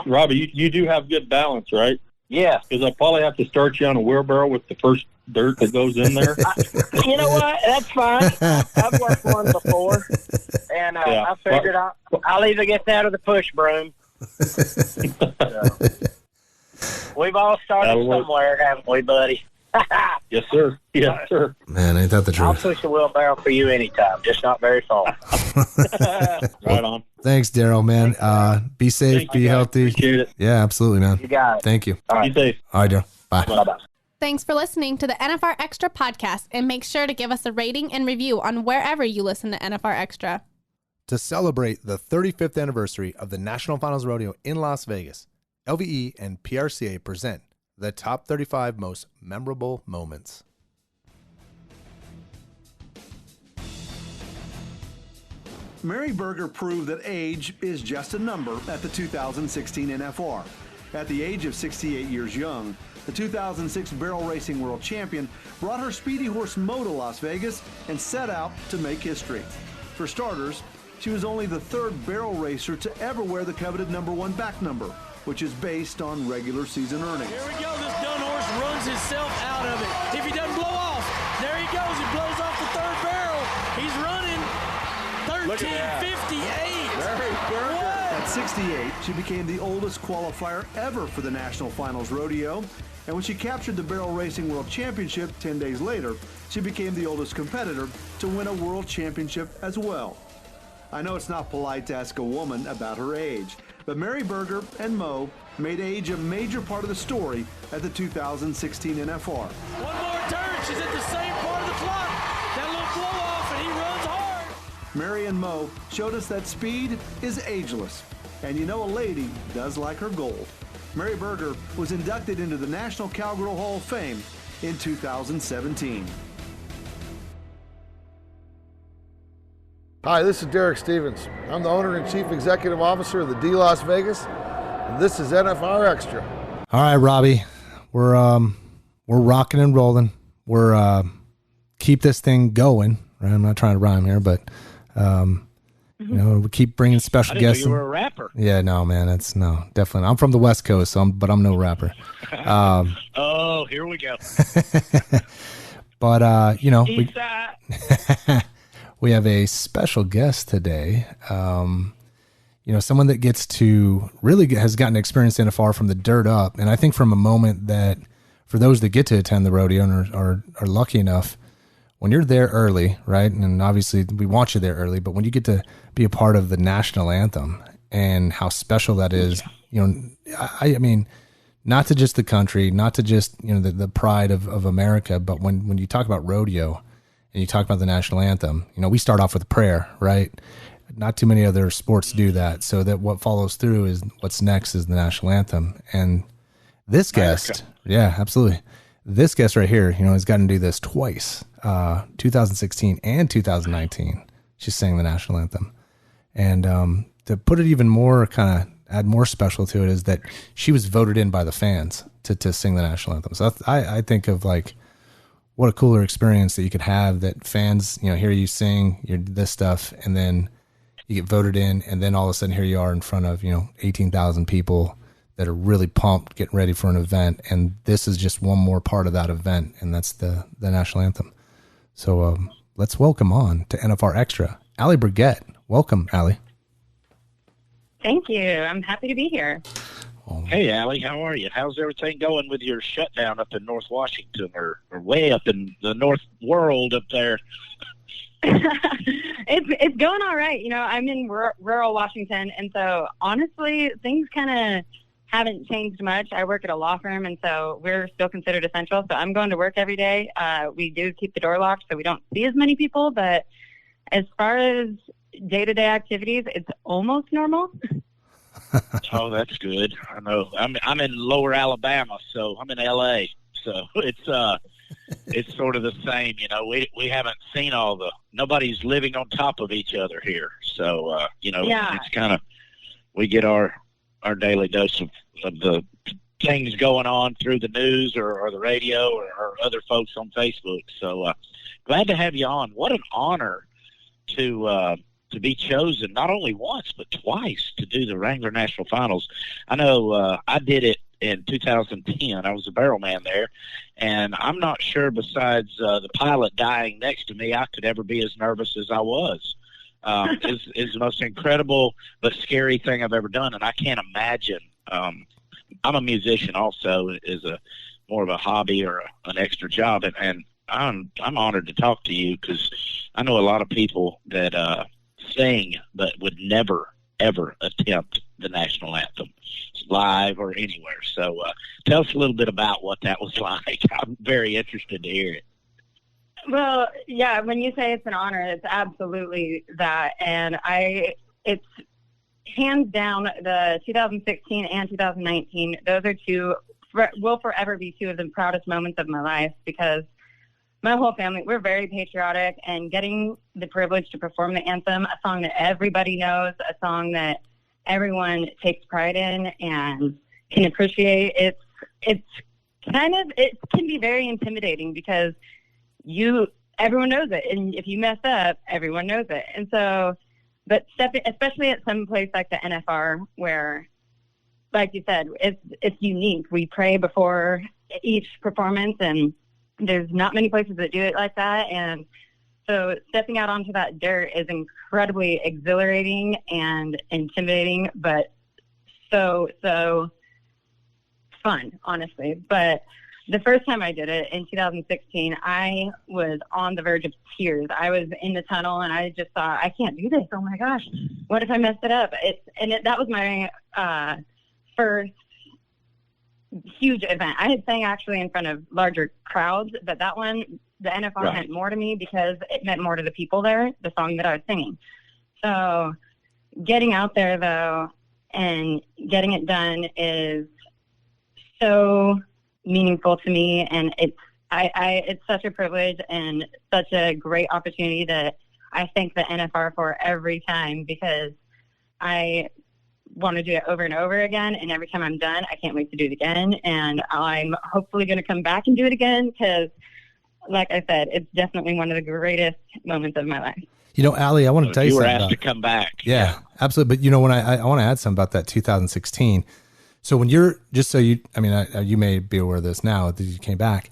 [SPEAKER 8] Robbie, you do have good balance, right?
[SPEAKER 7] Yeah.
[SPEAKER 8] Because I probably have to start you on a wheelbarrow with the first dirt that goes in there?
[SPEAKER 7] You know what? That's fine. I've worked one before, and I figured I'll either get that or the push broom. We've all started somewhere, haven't we, buddy?
[SPEAKER 8] Yes, sir. Yes, sir.
[SPEAKER 2] Man, ain't that the truth?
[SPEAKER 7] I'll push a wheelbarrow for you anytime, just not very far.
[SPEAKER 8] Right on.
[SPEAKER 2] Thanks, Darrell, man. Be safe, be healthy.
[SPEAKER 8] Appreciate it.
[SPEAKER 2] Yeah, absolutely, man.
[SPEAKER 7] You got it.
[SPEAKER 2] Thank you.
[SPEAKER 7] All right.
[SPEAKER 8] Be safe.
[SPEAKER 2] All right, Darrell. Bye.
[SPEAKER 7] Bye-bye.
[SPEAKER 16] Thanks for listening to the NFR Extra podcast, and make sure to give us a rating and review on wherever you listen to NFR Extra.
[SPEAKER 2] To celebrate the 35th anniversary of the National Finals Rodeo in Las Vegas, LVE and PRCA present the top 35 most memorable moments.
[SPEAKER 5] Mary Burger proved that age is just a number at the 2016 NFR. At the age of 68 years young, the 2006 Barrel Racing World Champion brought her Speedy Horse Mo to Las Vegas and set out to make history. For starters, she was only the third barrel racer to ever wear the coveted #1 back number, which is based on regular season earnings.
[SPEAKER 17] Here we go. This dun horse runs himself out of it. If he doesn't blow off, there he goes. He blows off the third barrel. He's running 13:58.
[SPEAKER 5] At 68, she became the oldest qualifier ever for the National Finals Rodeo. And when she captured the Barrel Racing World Championship 10 days later, she became the oldest competitor to win a world championship as well. I know it's not polite to ask a woman about her age, but Mary Burger and Mo made age a major part of the story at the 2016 NFR.
[SPEAKER 17] One more turn. She's at the same part of the clock. That little blow off, and he runs hard.
[SPEAKER 5] Mary and Mo showed us that speed is ageless. And you know a lady does like her gold. Mary Burger was inducted into the National Cowgirl Hall of Fame in 2017.
[SPEAKER 18] Hi, this is Derek Stevens. I'm the owner and chief executive officer of the D Las Vegas, and this is NFR Extra.
[SPEAKER 2] All right, Robbie, we're rocking and rolling. We're keep this thing going. Right? I'm not trying to rhyme here, but you know, we keep bringing special guests.
[SPEAKER 7] I didn't know you were a rapper.
[SPEAKER 2] Yeah, no, man, no, definitely. I'm from the West Coast, but I'm no rapper.
[SPEAKER 7] Oh, here we go.
[SPEAKER 2] But you know, we have a special guest today. You know, someone that gets to really has gotten experience NFR from the dirt up, and I think from a moment that for those that get to attend the rodeo and are lucky enough, when you're there early, right? And obviously we want you there early, but when you get to be a part of the national anthem and how special that is, you know, I mean, not to just the country, not to just, you know, the pride of America, but when you talk about rodeo and you talk about the national anthem, you know, we start off with a prayer, right? Not too many other sports do that. So that what follows through is what's next is the national anthem. And this guest, yeah, absolutely. This guest right here, you know, has gotten to do this twice, 2016 and 2019. She sang the national anthem. And to put it even more, kind of add more special to it, is that she was voted in by the fans to sing the national anthem. So I think of like, what a cooler experience that you could have, that fans, you know, hear you sing this stuff, and then you get voted in, and then all of a sudden here you are in front of, you know, 18,000 people that are really pumped, getting ready for an event. And this is just one more part of that event, and that's the national anthem. So let's welcome on to NFR Extra, Allie Burget. Welcome, Allie.
[SPEAKER 19] Thank you. I'm happy to be here.
[SPEAKER 7] Hey, Allie, how are you? How's everything going with your shutdown up in North Washington, or way up in the North World up there?
[SPEAKER 19] It's going all right. You know, I'm in rural Washington, and so honestly, things kind of haven't changed much. I work at a law firm, and so we're still considered essential. So I'm going to work every day. We do keep the door locked, so we don't see as many people. But as far as day-to-day activities, it's almost normal.
[SPEAKER 7] Oh, that's good. I know. I'm in Lower Alabama, so I'm in LA. So it's sort of the same. You know, we haven't seen nobody's living on top of each other here. So you know, It's kind of, we get our daily dose of the things going on through the news or the radio or other folks on Facebook. So glad to have you on. What an honor to be chosen not only once but twice to do the Wrangler National Finals. I know I did it
[SPEAKER 4] in 2010. I was a barrel man there, and I'm not sure besides the pilot dying next to me, I could ever be as nervous as I was. Is the most incredible but scary thing I've ever done, and I can't imagine. I'm a musician also, is a more of a hobby or an extra job, and I'm honored to talk to you because I know a lot of people that sing but would never ever attempt the national anthem live or anywhere. So tell us a little bit about what that was like. I'm very interested to hear it.
[SPEAKER 19] Well, yeah, when you say it's an honor, it's absolutely that. And it's hands down the 2016 and 2019. Those are will forever be two of the proudest moments of my life because my whole family, we're very patriotic, and getting the privilege to perform the anthem, a song that everybody knows, a song that everyone takes pride in and can appreciate. It can be very intimidating because everyone knows it, and if you mess up, everyone knows it. And so, but especially at some place like the NFR, where, like you said, it's unique. We pray before each performance, and there's not many places that do it like that. And so stepping out onto that dirt is incredibly exhilarating and intimidating, but so fun, honestly. But the first time I did it in 2016, I was on the verge of tears. I was in the tunnel, and I just thought, I can't do this. Oh my gosh, what if I messed it up? That was my first huge event. I had sang actually in front of larger crowds, but that one, the NFR meant more to me because it meant more to the people there, the song that I was singing. So getting out there though and getting it done is so meaningful to me, and it's such a privilege and such a great opportunity that I thank the NFR for every time, because I want to do it over and over again, and every time I'm done, I can't wait to do it again, and I'm hopefully going to come back and do it again because, like I said, it's definitely one of the greatest moments of my life.
[SPEAKER 2] You know, Allie, I want to tell you something.
[SPEAKER 4] You were asked to come back.
[SPEAKER 2] Yeah, absolutely. But, you know, when I want to add something about that 2016. So when you're, just so you, I mean, you may be aware of this now that you came back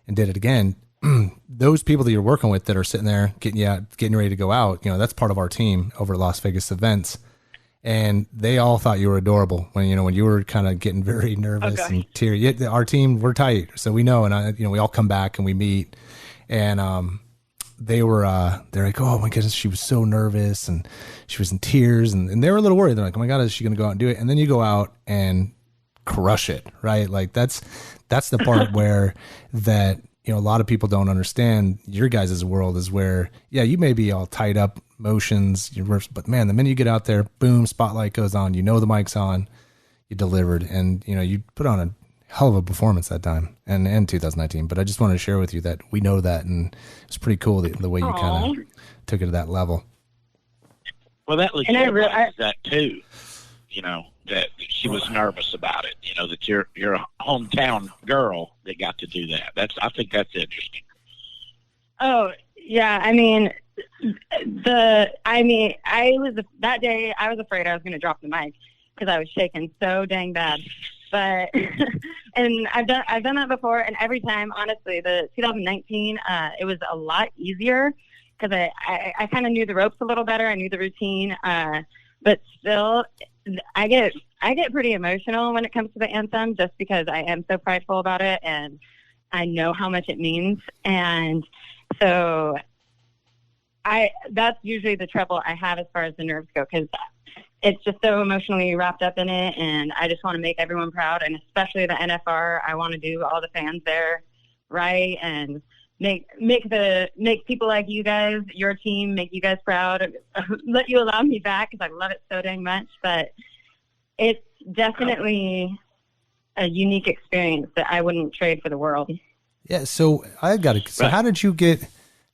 [SPEAKER 2] and did it again. Those people that you're working with that are sitting there getting ready to go out, you know, that's part of our team over at Las Vegas Events. And they all thought you were adorable when you were kind of getting very nervous and teary. Our team, we're tight, so we know. And we all come back and we meet, and they're like, oh my goodness, she was so nervous and she was in tears, and they were a little worried. They're like, oh my God, is she going to go out and do it? And then you go out and crush it, right? Like that's the part where that, a lot of people don't understand your guys' world is where, you may be all tied up motions, but man, the minute you get out there, boom, spotlight goes on, the mic's on, you delivered, and you put on a hell of a performance that time and 2019. But I just wanted to share with you that we know that, and it's pretty cool the way you kind of took it to that level.
[SPEAKER 4] Well, that legitimizes that too, that she was nervous about it, that you're a hometown girl that got to do that. I think that's interesting.
[SPEAKER 19] Oh, yeah. I mean, that day I was afraid I was going to drop the mic because I was shaking so dang bad. But, and I've done that before. And every time, honestly, the 2019, it was a lot easier because I kind of knew the ropes a little better. I knew the routine. But still, I get pretty emotional when it comes to the anthem just because I am so prideful about it and I know how much it means. And so that's usually the trouble I have as far as the nerves go, because it's just so emotionally wrapped up in it, and I just want to make everyone proud, and especially the NFR. I want to do all the fans there right and make people like you guys, your team, make you guys proud, let you allow me back because I love it so dang much. But it's definitely a unique experience that I wouldn't trade for the world.
[SPEAKER 2] Yeah. So how did you get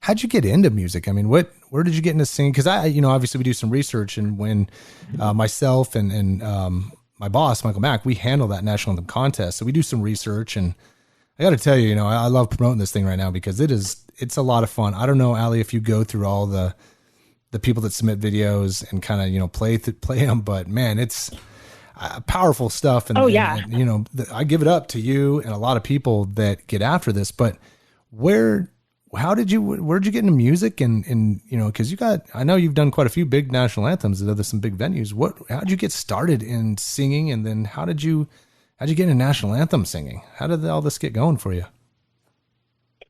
[SPEAKER 2] into music? I mean, where did you get into singing? Cause obviously we do some research, and when, myself and my boss, Michael Mack, we handle that national anthem contest. So we do some research, and I got to tell you, I love promoting this thing right now because it's a lot of fun. I don't know, Allie, if you go through all the people that submit videos and kind of, play them, but man, powerful stuff. And, and, you know, I give it up to you and a lot of people that get after this, but where'd you get into music? And, you know, cause I know you've done quite a few big national anthems at some big venues. How'd you get started in singing? And then how'd you get into national anthem singing? How did all this get going for you?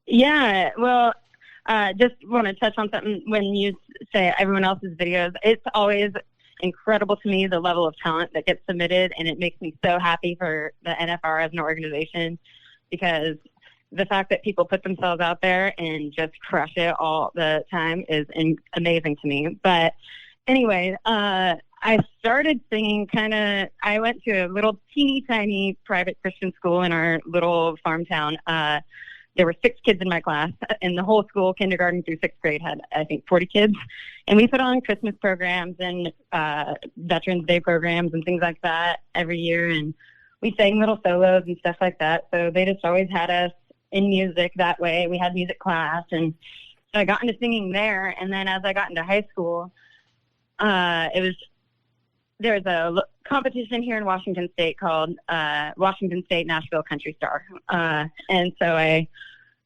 [SPEAKER 19] Yeah, well, just want to touch on something when you say everyone else's videos. It's always incredible to me, the level of talent that gets submitted, and it makes me so happy for the NFR as an organization, because the fact that people put themselves out there and just crush it all the time is amazing to me. But anyway, I started singing I went to a little teeny tiny private Christian school in our little farm town. There were 6 kids in my class, and the whole school, kindergarten through 6th grade, had, I think, 40 kids. And we put on Christmas programs and Veterans Day programs and things like that every year. And we sang little solos and stuff like that. So they just always had us in music that way. We had music class. And so I got into singing there. And then as I got into high school, there was a competition here in Washington State called Washington State Nashville Country Star. And so I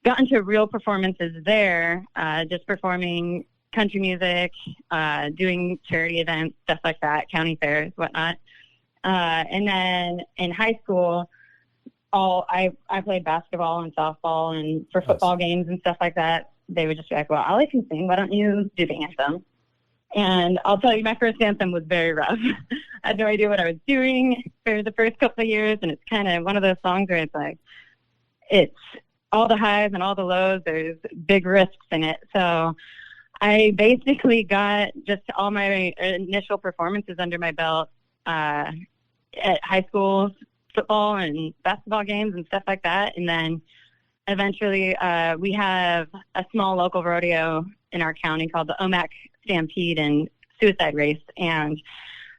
[SPEAKER 19] got into real performances there, just performing country music, doing charity events, stuff like that, county fairs, whatnot. And then in high school, I played basketball and softball, and for football games and stuff like that, they would just be like, well, Allie can sing. Why don't you do the anthem? And I'll tell you, my first anthem was very rough. I had no idea what I was doing for the first couple of years, and it's kind of one of those songs where it's like, it's all the highs and all the lows. There's big risks in it. So I basically got just all my initial performances under my belt at high school football and basketball games and stuff like that. And then eventually we have a small local rodeo in our county called the Mack Stampede and Suicide Race, and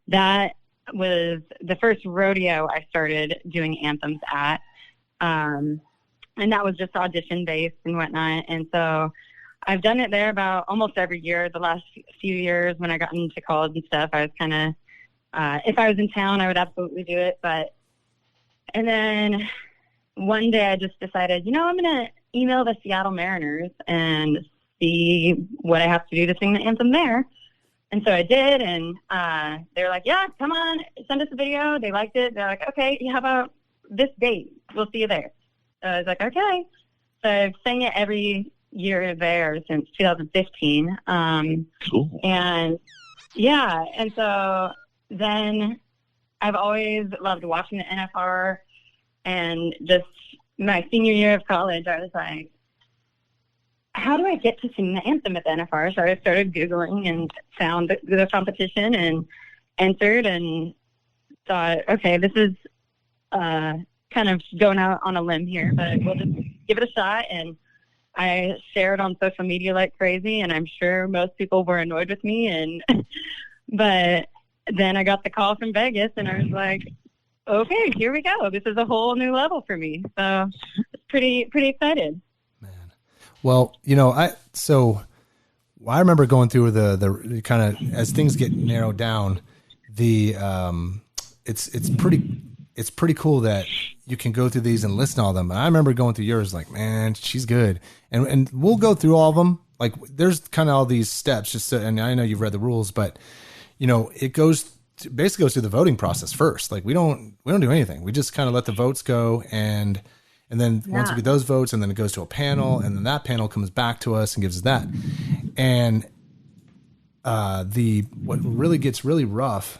[SPEAKER 19] that was the first rodeo I started doing anthems at, and that was just audition based and whatnot. And so I've done it there about almost every year. The last few years when I got into college and stuff, I was kind of if I was in town, I would absolutely do it. And then one day I just decided, I'm going to email the Seattle Mariners and see what I have to do to sing the anthem there. And so I did, and they were like, yeah, come on, send us a video. They liked it. They're like, okay, how about this date? We'll see you there. So I was like, okay. So I've sang it every year there since 2015.
[SPEAKER 20] Cool.
[SPEAKER 19] And yeah, and so then I've always loved watching the NFR, and just my senior year of college, I was like, how do I get to sing the anthem at the NFR? So I started Googling and found the competition and entered and thought, okay, this is kind of going out on a limb here, but we'll just give it a shot. And I shared on social media like crazy, and I'm sure most people were annoyed with me. But then I got the call from Vegas, and I was like, okay, here we go. This is a whole new level for me. So pretty excited.
[SPEAKER 2] Well, I remember going through the kind of, as things get narrowed down, it's pretty cool that you can go through these and listen to all of them. And I remember going through yours like, man, she's good. And we'll go through all of them. Like there's kind of all these steps and I know you've read the rules, but it basically goes through the voting process first. Like we don't do anything. We just kind of let the votes go, and then once we get those votes, and then it goes to a panel, and then that panel comes back to us and gives us that. And what really gets really rough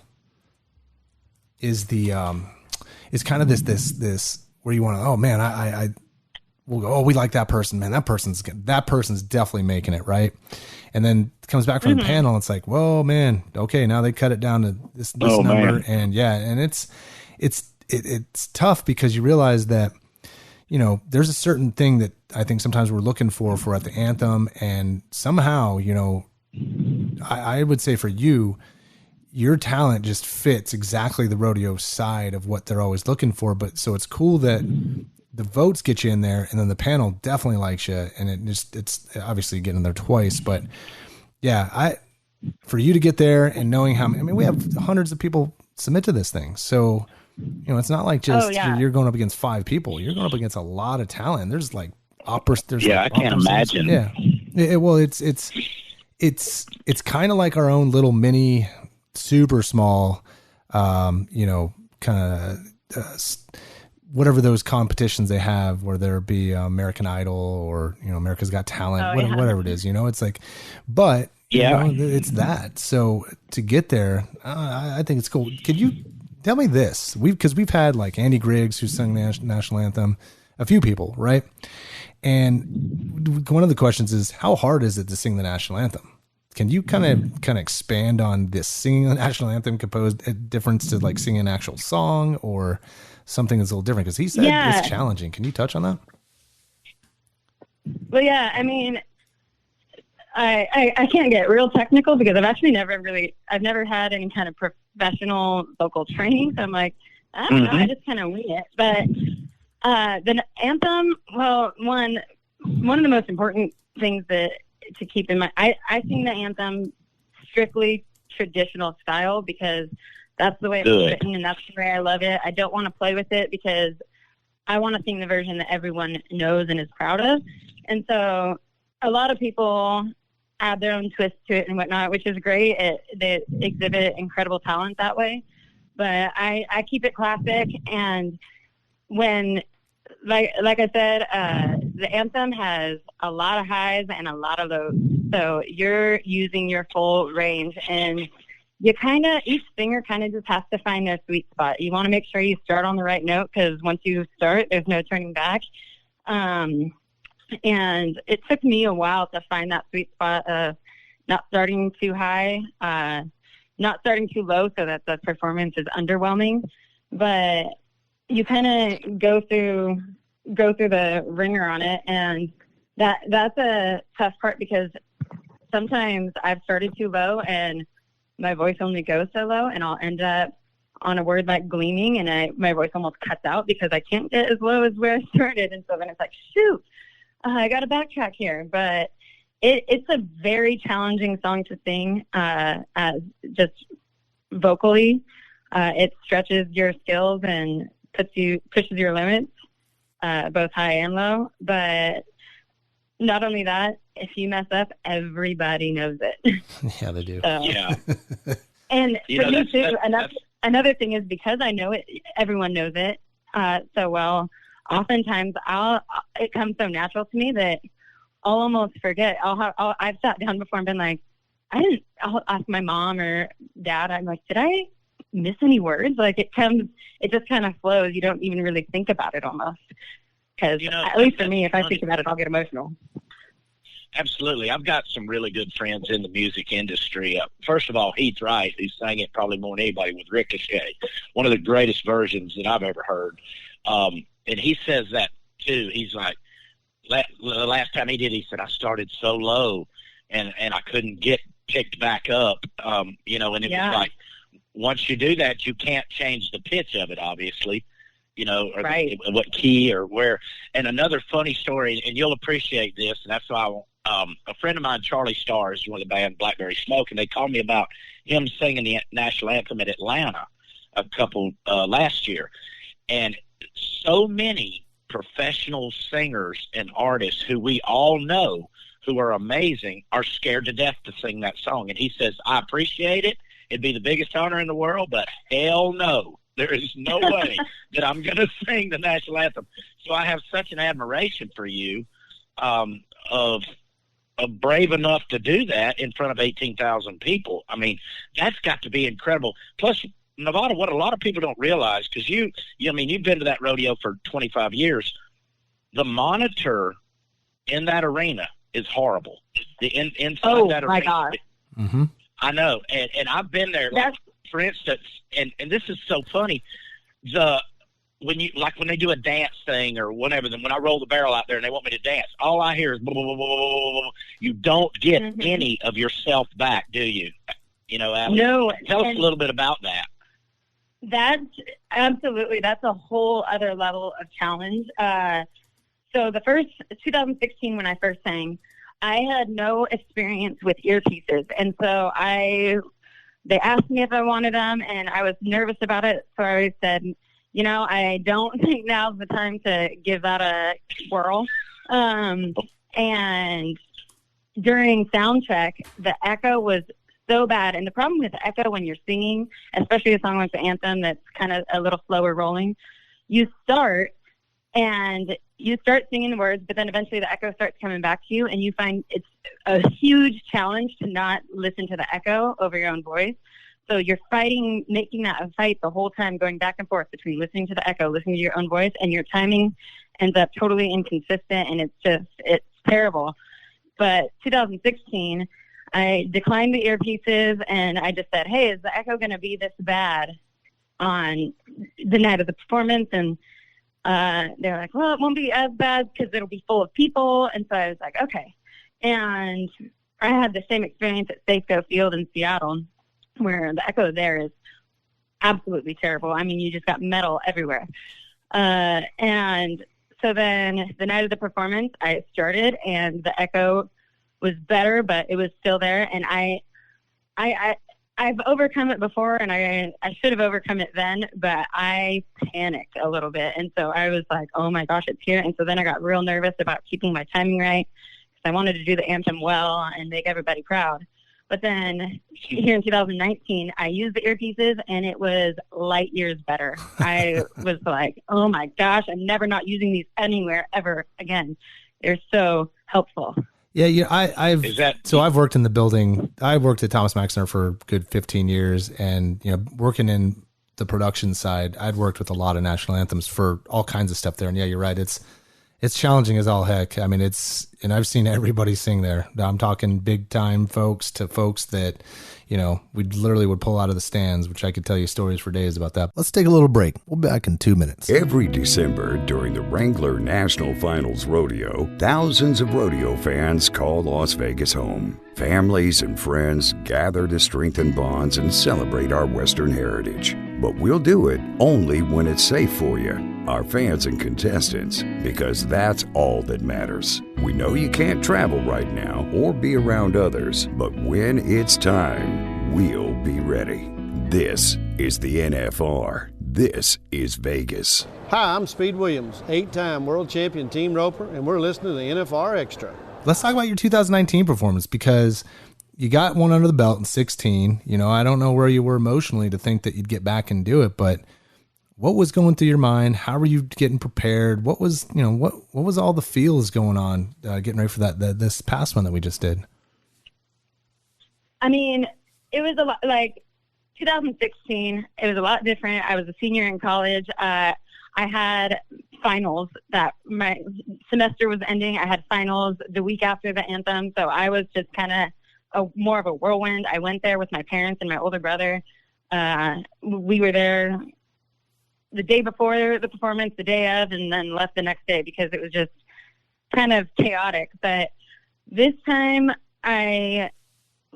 [SPEAKER 2] is is kind of this where you want to, oh man, we'll go, oh, we like that person, man. That person's definitely making it, right? And then it comes back from the panel. It's like, whoa, man, okay, now they cut it down to this number, man. And and it's tough because you realize that. There's a certain thing that I think sometimes we're looking for at the anthem, and somehow, I would say for you, your talent just fits exactly the rodeo side of what they're always looking for. But so it's cool that the votes get you in there, and then the panel definitely likes you, and it's obviously getting there twice. But yeah, for you to get there and knowing we have hundreds of people submit to this thing. So, it's not like just you're going up against 5 people. You're going up against a lot of talent. There's like operas.
[SPEAKER 4] I can't imagine.
[SPEAKER 2] Well, it's kind of like our own little mini, super small, kind of whatever those competitions they have, where there be American Idol or America's Got Talent, whatever it is. It's like, but it's that. So to get there, I think it's cool. Could you tell me this? Because we've had like Andy Griggs who sang the national anthem, a few people, right? And one of the questions is, how hard is it to sing the national anthem? Can you kind of expand on this singing the national anthem composed a difference to like singing an actual song or something that's a little different? Because he said it's challenging. Can you touch on that?
[SPEAKER 19] Well, yeah, I mean, I can't get real technical because I've never had any kind of professional vocal training. So I'm like, I don't know, I just kind of wing it. But the anthem, well, one of the most important things to keep in mind, I sing the anthem strictly traditional style because that's the way it's written and that's the way I love it. I don't want to play with it because I want to sing the version that everyone knows and is proud of. And so a lot of people add their own twist to it and whatnot, which is great. They exhibit incredible talent that way. But I keep it classic. And when, like I said, the anthem has a lot of highs and a lot of lows. So you're using your full range, and each singer kind of just has to find their sweet spot. You want to make sure you start on the right note because once you start, there's no turning back. And it took me a while to find that sweet spot of not starting too high, not starting too low so that the performance is underwhelming. But you kind of go through the ringer on it, and that's a tough part because sometimes I've started too low and my voice only goes so low, and I'll end up on a word like gleaming, and my voice almost cuts out because I can't get as low as where I started. And so then it's like, shoot, I got to backtrack here. But it's a very challenging song to sing as just vocally. It stretches your skills and pushes your limits, both high and low. But not only that, if you mess up, everybody knows it.
[SPEAKER 2] Yeah, they do.
[SPEAKER 19] So,
[SPEAKER 4] yeah.
[SPEAKER 19] And for me too, another thing is because I know it, everyone knows it so well. Oftentimes, it comes so natural to me that I'll almost forget. I've sat down before and been like, I'll ask my mom or dad. I'm like, did I miss any words? Like it just kind of flows. You don't even really think about it almost. Because at least for me, if I think about it, I'll get emotional.
[SPEAKER 4] Absolutely. I've got some really good friends in the music industry. First of all, Heath Wright, who sang it probably more than anybody with Ricochet, one of the greatest versions that I've ever heard. And he says that too. He's like, the last time he did, he said, I started so low and I couldn't get picked back up, and it was like, once you do that, you can't change the pitch of it, obviously, or
[SPEAKER 19] right.
[SPEAKER 4] What key or where. And another funny story, and you'll appreciate this, and that's why a friend of mine, Charlie Starrs, one of the band Blackberry Smoke, and they called me about him singing the national anthem at Atlanta a couple last year. And so many professional singers and artists who we all know who are amazing are scared to death to sing that song. And he says, I appreciate it. It'd be the biggest honor in the world, but hell no. There is no way that I'm going to sing the national anthem. So I have such an admiration for you of brave enough to do that in front of 18,000 people. I mean, that's got to be incredible. Plus, Nevada, what a lot of people don't realize, because you've been to that rodeo for 25 years, the monitor in that arena is horrible. Inside that arena.
[SPEAKER 19] My God.
[SPEAKER 2] Mm-hmm.
[SPEAKER 4] I know, and I've been there. Like, for instance, and this is so funny, when they do a dance thing or whatever, then when I roll the barrel out there and they want me to dance, all I hear is blah, blah, blah, blah, blah, blah. You don't get any of yourself back, do you? Allie?
[SPEAKER 19] No.
[SPEAKER 4] Tell us a little bit about that.
[SPEAKER 19] That's a whole other level of challenge. So the first 2016 when I first sang, I had no experience with earpieces, and so I they asked me if I wanted them, and I was nervous about it. So I said, you know, I don't think now's the time to give that a whirl. And during sound check, the echo was so bad. And the problem with echo when you're singing, especially a song like the anthem that's kind of a little slower rolling, you start singing the words, but then eventually the echo starts coming back to you, and you find it's a huge challenge to not listen to the echo over your own voice. So you're making that a fight the whole time, going back and forth between listening to the echo, listening to your own voice, and your timing ends up totally inconsistent, and it's terrible. But 2016, I declined the earpieces, and I just said, hey, is the echo going to be this bad on the night of the performance? And they're like, well, it won't be as bad because it'll be full of people. And so I was like, okay. And I had the same experience at Safeco Field in Seattle, where the echo there is absolutely terrible. I mean, you just got metal everywhere. And so then the night of the performance, I started, and the echo was better, but it was still there. And I've overcome it before, and I should have overcome it then, but I panicked a little bit. And so I was like, oh my gosh, it's here. And so then I got real nervous about keeping my timing right, because I wanted to do the anthem well and make everybody proud. But then here in 2019, I used the earpieces, and it was light years better. I was like, oh my gosh, I'm never not using these anywhere ever again. They're so helpful.
[SPEAKER 2] Yeah, I've worked in the building. I worked at Thomas and Mack Center for a good 15 years, and working in the production side, I'd worked with a lot of national anthems for all kinds of stuff there. And yeah, you're right. It's challenging as all heck. I mean, and I've seen everybody sing there. I'm talking big time folks to folks that, we literally would pull out of the stands, which I could tell you stories for days about that.
[SPEAKER 20] Let's take a little break. We'll be back in 2 minutes.
[SPEAKER 1] Every December during the Wrangler National Finals Rodeo, thousands of rodeo fans call Las Vegas home. Families and friends gather to strengthen bonds and celebrate our Western heritage. But we'll do it only when it's safe for you, our fans and contestants, because that's all that matters. We know you can't travel right now or be around others, but when it's time, we'll be ready. This is the NFR. This is Vegas.
[SPEAKER 21] Hi, I'm Speed Williams, 8-time world champion team roper, and we're listening to the NFR Extra.
[SPEAKER 2] Let's talk about your 2019 performance, because you got one under the belt in 16. I don't know where you were emotionally to think that you'd get back and do it, but what was going through your mind? How were you getting prepared? What was, what was all the feels going on getting ready for this past one that we just did?
[SPEAKER 19] I mean, it was a lot like 2016. It was a lot different. I was a senior in college. I had finals that my semester was ending. I had finals the week after the anthem. So I was just kind of more of a whirlwind. I went there with my parents and my older brother. We were there the day before the performance, the day of, and then left the next day because it was just kind of chaotic. But this time I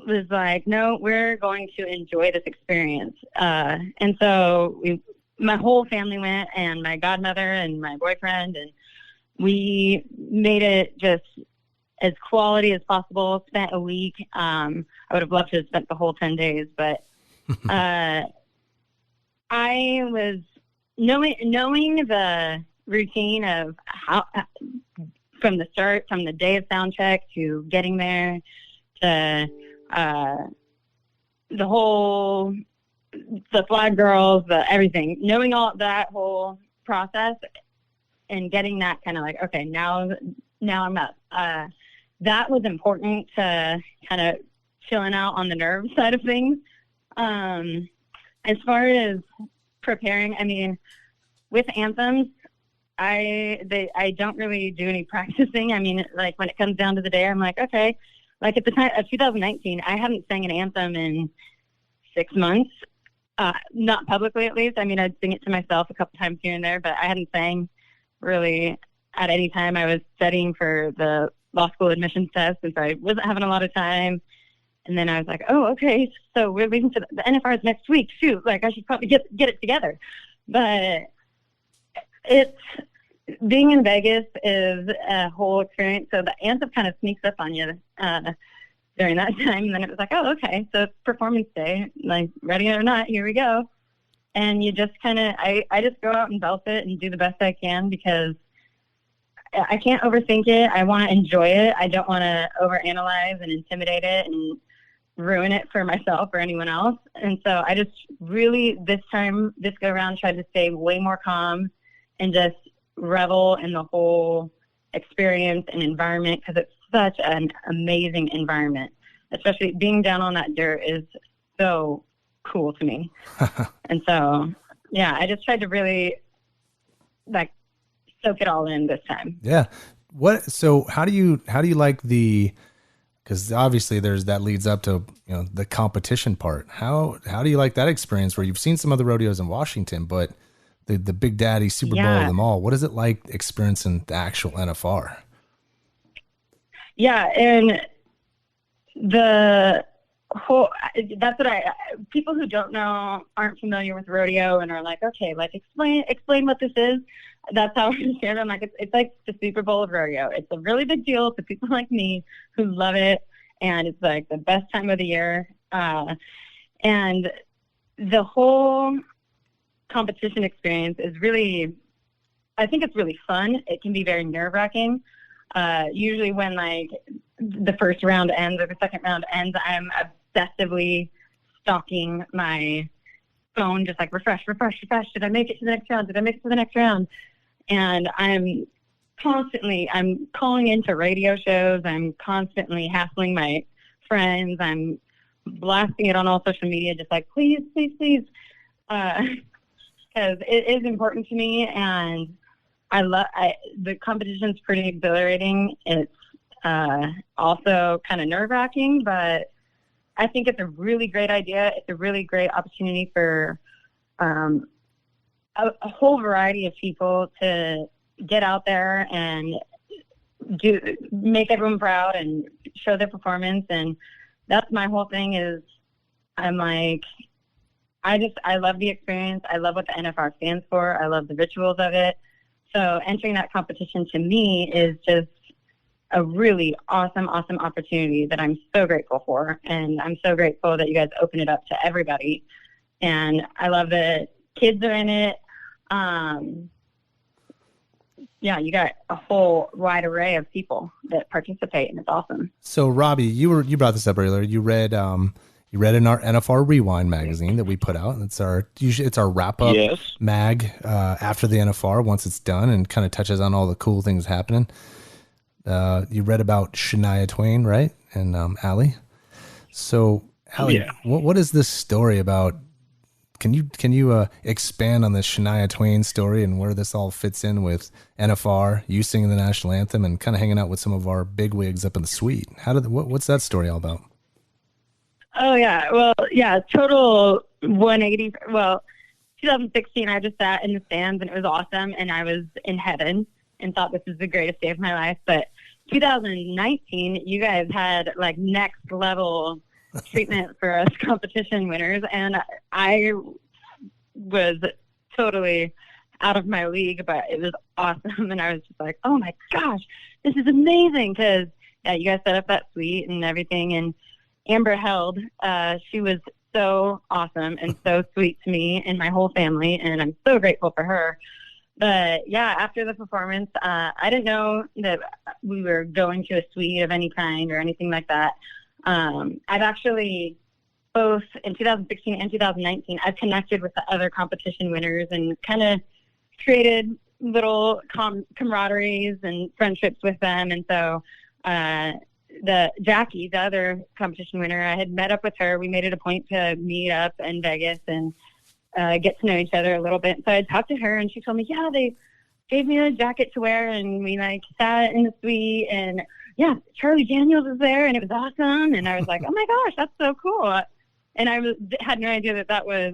[SPEAKER 19] was like, no, we're going to enjoy this experience. And so my whole family went, and my godmother and my boyfriend, and we made it just as quality as possible. Spent a week. I would have loved to have spent the whole 10 days, but I was knowing the routine of how from the start, from the day of sound check to getting there, to the flag girls, the everything, knowing all that whole process and getting that kind of like, okay, now I'm up. That was important to kind of chilling out on the nerve side of things. As far as preparing, I mean, with anthems, I don't really do any practicing. I mean, like when it comes down to the day, I'm like, okay, like at the time of 2019, I haven't sang an anthem in 6 months, not publicly at least. I mean, I'd sing it to myself a couple times here and there, but I hadn't sang really at any time. I was studying for the law school admissions test, and so I wasn't having a lot of time. And then I was like, oh, okay, so we're leaving to the NFR's next week. Shoot, like I should probably get it together. But being in Vegas is a whole experience. So the anthem kind of sneaks up on you during that time. And then it was like, oh, okay, so it's performance day. Like, ready or not, here we go. And you just kind of, I just go out and belt it and do the best I can because I can't overthink it. I want to enjoy it. I don't want to overanalyze and intimidate it and ruin it for myself or anyone else. And so I just really, this go around, tried to stay way more calm and just revel in the whole experience and environment because it's such an amazing environment. Especially being down on that dirt is so cool to me. And so, yeah, I just tried to really like soak it all in this time.
[SPEAKER 2] Yeah. So how do you like because obviously that leads up to, the competition part. How do you like that experience where you've seen some other rodeos in Washington, but the Big Daddy Super Bowl of them all, what is it like experiencing the actual NFR?
[SPEAKER 19] Yeah. And the whole, that's what people who don't know, aren't familiar with rodeo and are like, okay, like explain what this is. That's how I understand it. I'm like, it's like the Super Bowl of rodeo. It's a really big deal to people like me who love it. And it's like the best time of the year. And the whole competition experience is really, I think it's really fun. It can be very nerve-wracking. Usually when like the first round ends or the second round ends, I'm obsessively stalking my phone, just like refresh. Did I make it to the next round? And I'm calling into radio shows. I'm constantly hassling my friends. I'm blasting it on all social media, just like, please. Because it is important to me. And the competition's pretty exhilarating. It's also kind of nerve-wracking, but I think it's a really great idea. It's a really great opportunity for a whole variety of people to get out there and make everyone proud and show their performance. And that's my whole thing is I'm like, I love the experience. I love what the NFR stands for. I love the rituals of it. So entering that competition to me is just a really awesome opportunity that I'm so grateful for. And I'm so grateful that you guys open it up to everybody. And I love that kids are in it. Yeah, you got a whole wide array of people that participate, and it's awesome.
[SPEAKER 2] So Robbie, you brought this up earlier. You read in our NFR Rewind magazine that we put out. It's our wrap up mag after the NFR once it's done and kind of touches on all the cool things happening. You read about Shania Twain, right? And Allie. So Allie, what is this story about? Can you expand on this Shania Twain story and where this all fits in with NFR, you singing the national anthem, and kind of hanging out with some of our bigwigs up in the suite? What's that story all about?
[SPEAKER 19] Oh yeah, well yeah, total 180. Well, 2016, I just sat in the stands and it was awesome, and I was in heaven and thought this was the greatest day of my life. But 2019, you guys had like next level treatment for us competition winners, and I was totally out of my league, but it was awesome. And I was just like, oh my gosh, this is amazing, because you guys set up that suite and everything. And Amber Held, she was so awesome and so sweet to me and my whole family, and I'm so grateful for her. But yeah, after the performance, I didn't know that we were going to a suite of any kind or anything like that. I've actually, both in 2016 and 2019, I've connected with the other competition winners and kind of created little camaraderies and friendships with them. And so Jackie, the other competition winner, I had met up with her. We made it a point to meet up in Vegas and get to know each other a little bit. So I talked to her, and she told me, yeah, they gave me a jacket to wear, and we like sat in the suite, and yeah, Charlie Daniels was there, and it was awesome. And I was like, oh my gosh, that's so cool. And I had no idea that was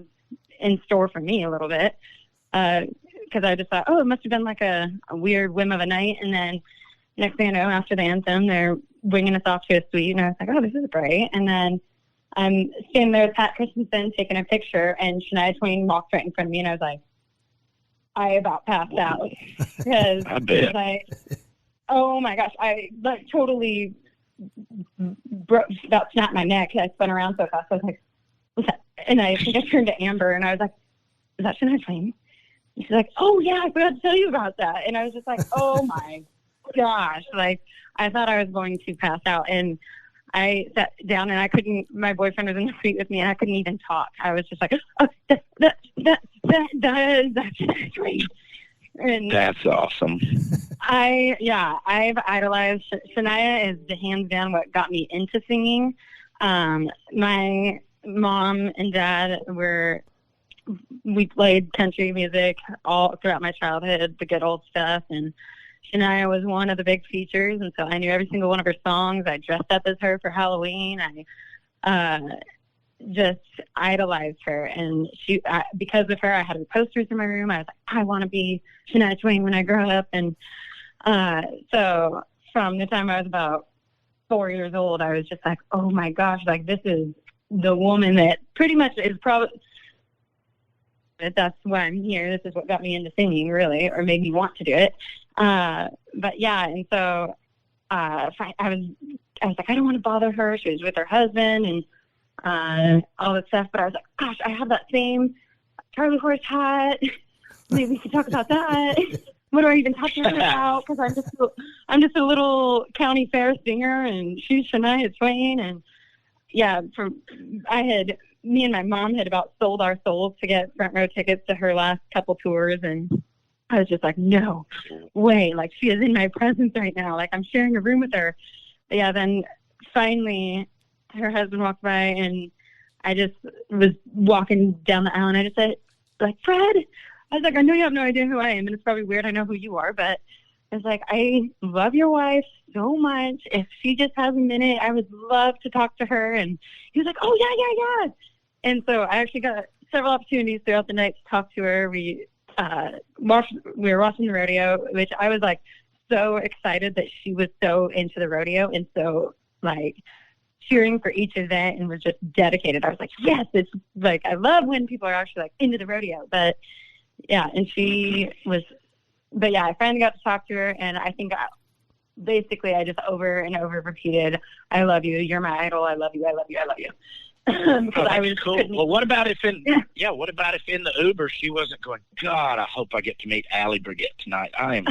[SPEAKER 19] in store for me a little bit, because I just thought, oh, it must have been like a weird whim of a night. And then next thing I know, after the anthem, they're winging us off to a suite, and I was like, oh, this is great. And then I'm standing there with Pat Christensen taking a picture, and Shania Twain walked right in front of me, and I was like, I about passed out. Because
[SPEAKER 4] I bet.
[SPEAKER 19] like, oh my gosh, I like totally about snapped my neck. I spun around so fast. I was like, what's that? And I think I turned to Amber and I was like, is that Shania Twain? And she's like, oh yeah, I forgot to tell you about that. And I was just like, oh my gosh. Like, I thought I was going to pass out. And I sat down and I couldn't, my boyfriend was in the suite with me and I couldn't even talk. I was just like, oh, that's Shania Twain. And
[SPEAKER 4] that's awesome.
[SPEAKER 19] I've idolized Shania. Is hands down what got me into singing. My mom and dad we played country music all throughout my childhood, the good old stuff, and Shania was one of the big features, and so I knew every single one of her songs. I dressed up as her for Halloween. I just idolized her, and because of her, I had her posters in my room. I was like, I want to be Shania Twain when I grow up, and so from the time I was about 4 years old, I was just like, oh my gosh, like this is the woman that pretty much is probably, that's why I'm here. This is what got me into singing, really, or made me want to do it. But yeah, and so I was like, I don't want to bother her. She was with her husband and all that stuff. But I was like, gosh, I have that same Charlie horse hat. Maybe we could talk about that. What do I even talk to her about? Because I'm just a little county fair singer, and she's Shania Twain. And yeah, me and my mom had about sold our souls to get front row tickets to her last couple tours, and I was just like, no way, like she is in my presence right now, like I'm sharing a room with her. But yeah, then finally her husband walked by, and I just was walking down the aisle, and I just said, like, Fred, I was like, I know you have no idea who I am, and it's probably weird, I know who you are, but I was like, I love your wife so much. If she just has a minute, I would love to talk to her. And he was like, oh yeah. And so I actually got several opportunities throughout the night to talk to her. We were watching the rodeo, which I was like so excited that she was so into the rodeo and so like cheering for each event and was just dedicated. I was like, yes, it's like, I love when people are actually like into the rodeo. But yeah, and I finally got to talk to her, and I think basically I just over and over repeated, I love you, you're my idol, I love you, I love you, I love you.
[SPEAKER 4] I was cool. Well, what about if in the Uber she wasn't going, God, I hope I get to meet Allie Burget tonight. I am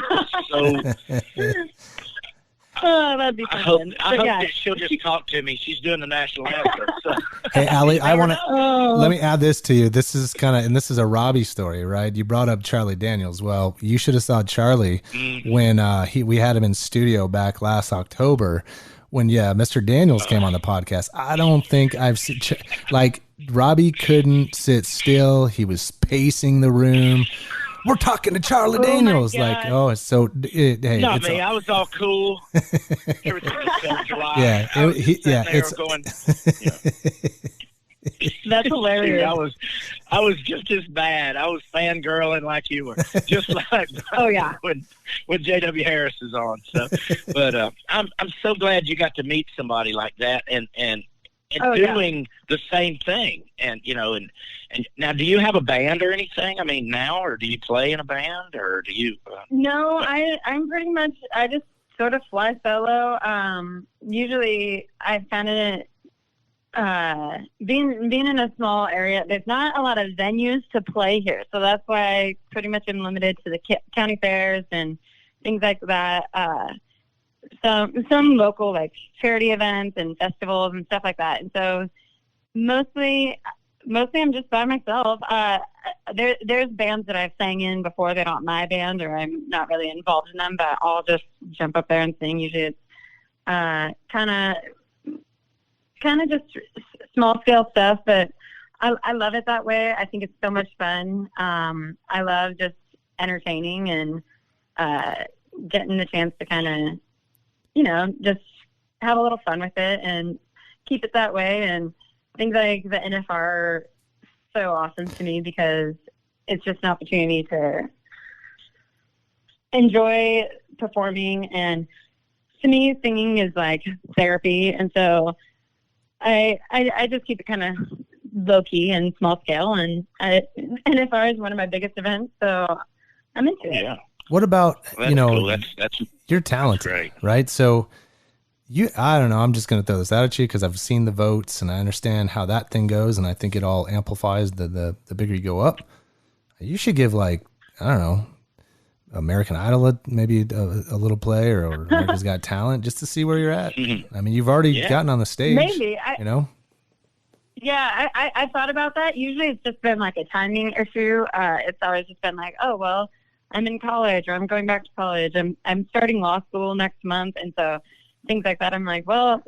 [SPEAKER 4] so
[SPEAKER 19] oh, that'd be fun.
[SPEAKER 4] I hope that she'll just talk to me. She's doing the national anthem. So.
[SPEAKER 2] Hey, Allie, I want to let me add this to you. This is this is a Robbie story, right? You brought up Charlie Daniels. Well, you should have saw Charlie when we had him in studio back last October. When Mr. Daniels came on the podcast. I don't think I've seen like Robbie couldn't sit still. He was pacing the room. We're talking to Charlie Daniels. Like, oh, it's so. Hey,
[SPEAKER 4] not me. I was all cool. Everything was so dry.
[SPEAKER 2] Yeah,
[SPEAKER 4] it's going.
[SPEAKER 19] That's hilarious.
[SPEAKER 4] I was just as bad. I was fangirling like you were, just like when J.W. Harris is on. So, but I'm so glad you got to meet somebody like that and doing the same thing. And and now, do you have a band or anything? I mean, now, or do you play in a band, or do you?
[SPEAKER 19] No, I'm pretty much. I just sort of fly solo. Usually, I found it. Being in a small area, there's not a lot of venues to play here, so that's why I pretty much am limited to the county fairs and things like that. Some local like charity events and festivals and stuff like that. And so mostly I'm just by myself. There's bands that I've sang in before. They're not my band, or I'm not really involved in them, but I'll just jump up there and sing. Usually it's kind of just small scale stuff, but I love it that way. I think it's so much fun. I love just entertaining and getting the chance to kind of, just have a little fun with it and keep it that way. And things like the NFR are so awesome to me because it's just an opportunity to enjoy performing. And to me, singing is like therapy. And so I just keep it kind of low key and small scale, and NFR is one of my biggest events, so I'm into it.
[SPEAKER 2] What about
[SPEAKER 4] cool. That's
[SPEAKER 2] you're talented, right? So I don't know. I'm just going to throw this out at you because I've seen the votes and I understand how that thing goes. And I think it all amplifies the bigger you go up. You should give like, I don't know, American Idol maybe a little play or America's Got Talent just to see where you're at. I mean, you've already gotten on the stage.
[SPEAKER 19] Maybe.
[SPEAKER 2] Yeah,
[SPEAKER 19] I thought about that. Usually it's just been like a timing issue. It's always just been like, oh, well, I'm in college or I'm going back to college. I'm starting law school next month. And so things like that. I'm like, well,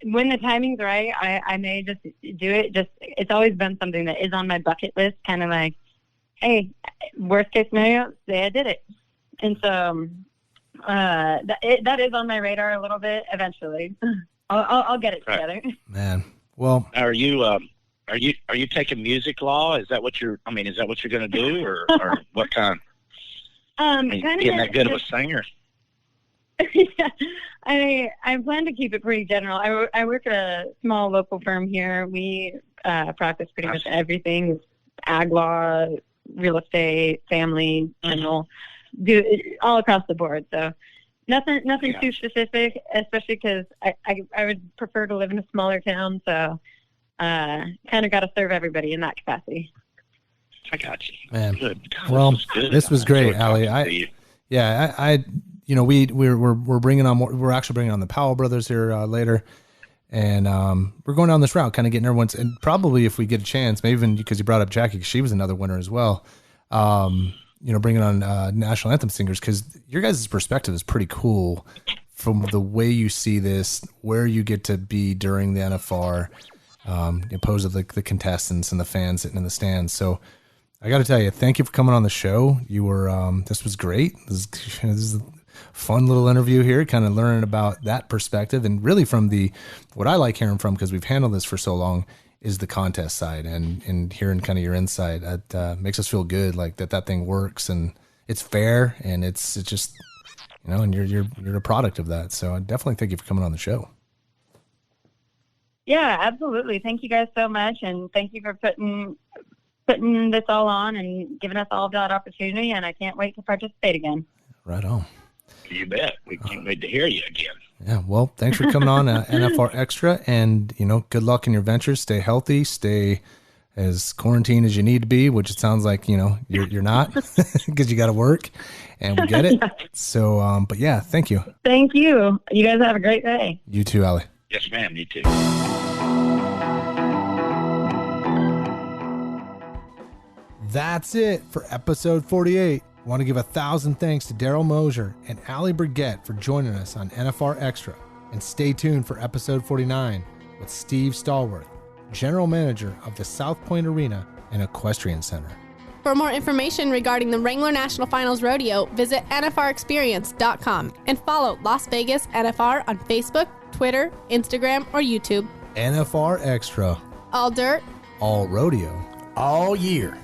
[SPEAKER 19] when the timing's right, I may just do it. It's always been something that is on my bucket list, kind of like, hey, worst case scenario, say I did it. And so that is on my radar a little bit. Eventually, I'll get it together.
[SPEAKER 2] Man, well,
[SPEAKER 4] are you taking music law? Is that what you're going to do, or what kind? Being that good of a singer.
[SPEAKER 19] Yeah, I plan to keep it pretty general. I work at a small local firm here. We practice pretty much everything: ag law, real estate, family, general, do all across the board. So nothing too specific, especially because I would prefer to live in a smaller town. So kind of got to serve everybody in that capacity.
[SPEAKER 4] I got you,
[SPEAKER 2] man.
[SPEAKER 4] Good. God,
[SPEAKER 2] well,
[SPEAKER 4] this was
[SPEAKER 2] great, Allie. We're bringing on more. We're actually bringing on the Powell brothers here later. And we're going down this route, kind of getting everyone's, and probably if we get a chance, maybe even because you brought up Jackie, because she was another winner as well, bringing on national anthem singers, because your guys' perspective is pretty cool from the way you see this, where you get to be during the NFR, opposed to the contestants and the fans sitting in the stands. So I got to tell you, thank you for coming on the show. You were, this was great. This is a fun little interview here, kind of learning about that perspective, and really from what I like hearing from, because we've handled this for so long, is the contest side and hearing kind of your insight. That makes us feel good, like that thing works and it's fair and it's just, and you're a product of that. So I definitely thank you for coming on the show.
[SPEAKER 19] Yeah, absolutely. Thank you guys so much, and thank you for putting this all on and giving us all that opportunity. And I can't wait to participate again.
[SPEAKER 2] Right on.
[SPEAKER 4] You bet. We can't wait to hear you again.
[SPEAKER 2] Yeah. Well, thanks for coming on NFR Extra, and good luck in your ventures. Stay healthy. Stay as quarantined as you need to be, which it sounds like you're not, because you got to work, and we get it. Yeah. So, but yeah, thank you.
[SPEAKER 19] Thank you. You guys have a great day.
[SPEAKER 2] You too, Allie.
[SPEAKER 4] Yes, ma'am. You too.
[SPEAKER 2] That's it for episode 48. I want to give 1,000 thanks to Darrell Moser and Allie Burget for joining us on NFR Extra. And stay tuned for episode 49 with Steve Stallworth, General Manager of the South Point Arena and Equestrian Center.
[SPEAKER 16] For more information regarding the Wrangler National Finals Rodeo, visit NFRexperience.com and follow Las Vegas NFR on Facebook, Twitter, Instagram, or YouTube.
[SPEAKER 2] NFR Extra.
[SPEAKER 16] All dirt.
[SPEAKER 2] All rodeo.
[SPEAKER 1] All year.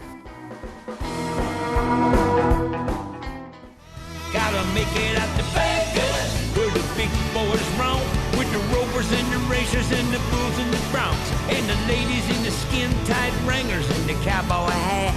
[SPEAKER 17] Gotta make it out to Vegas, where the big boys roam, with the rovers and the racers and the bulls and the broncs, and the ladies in the skin-tight Wranglers and the cowboy hat.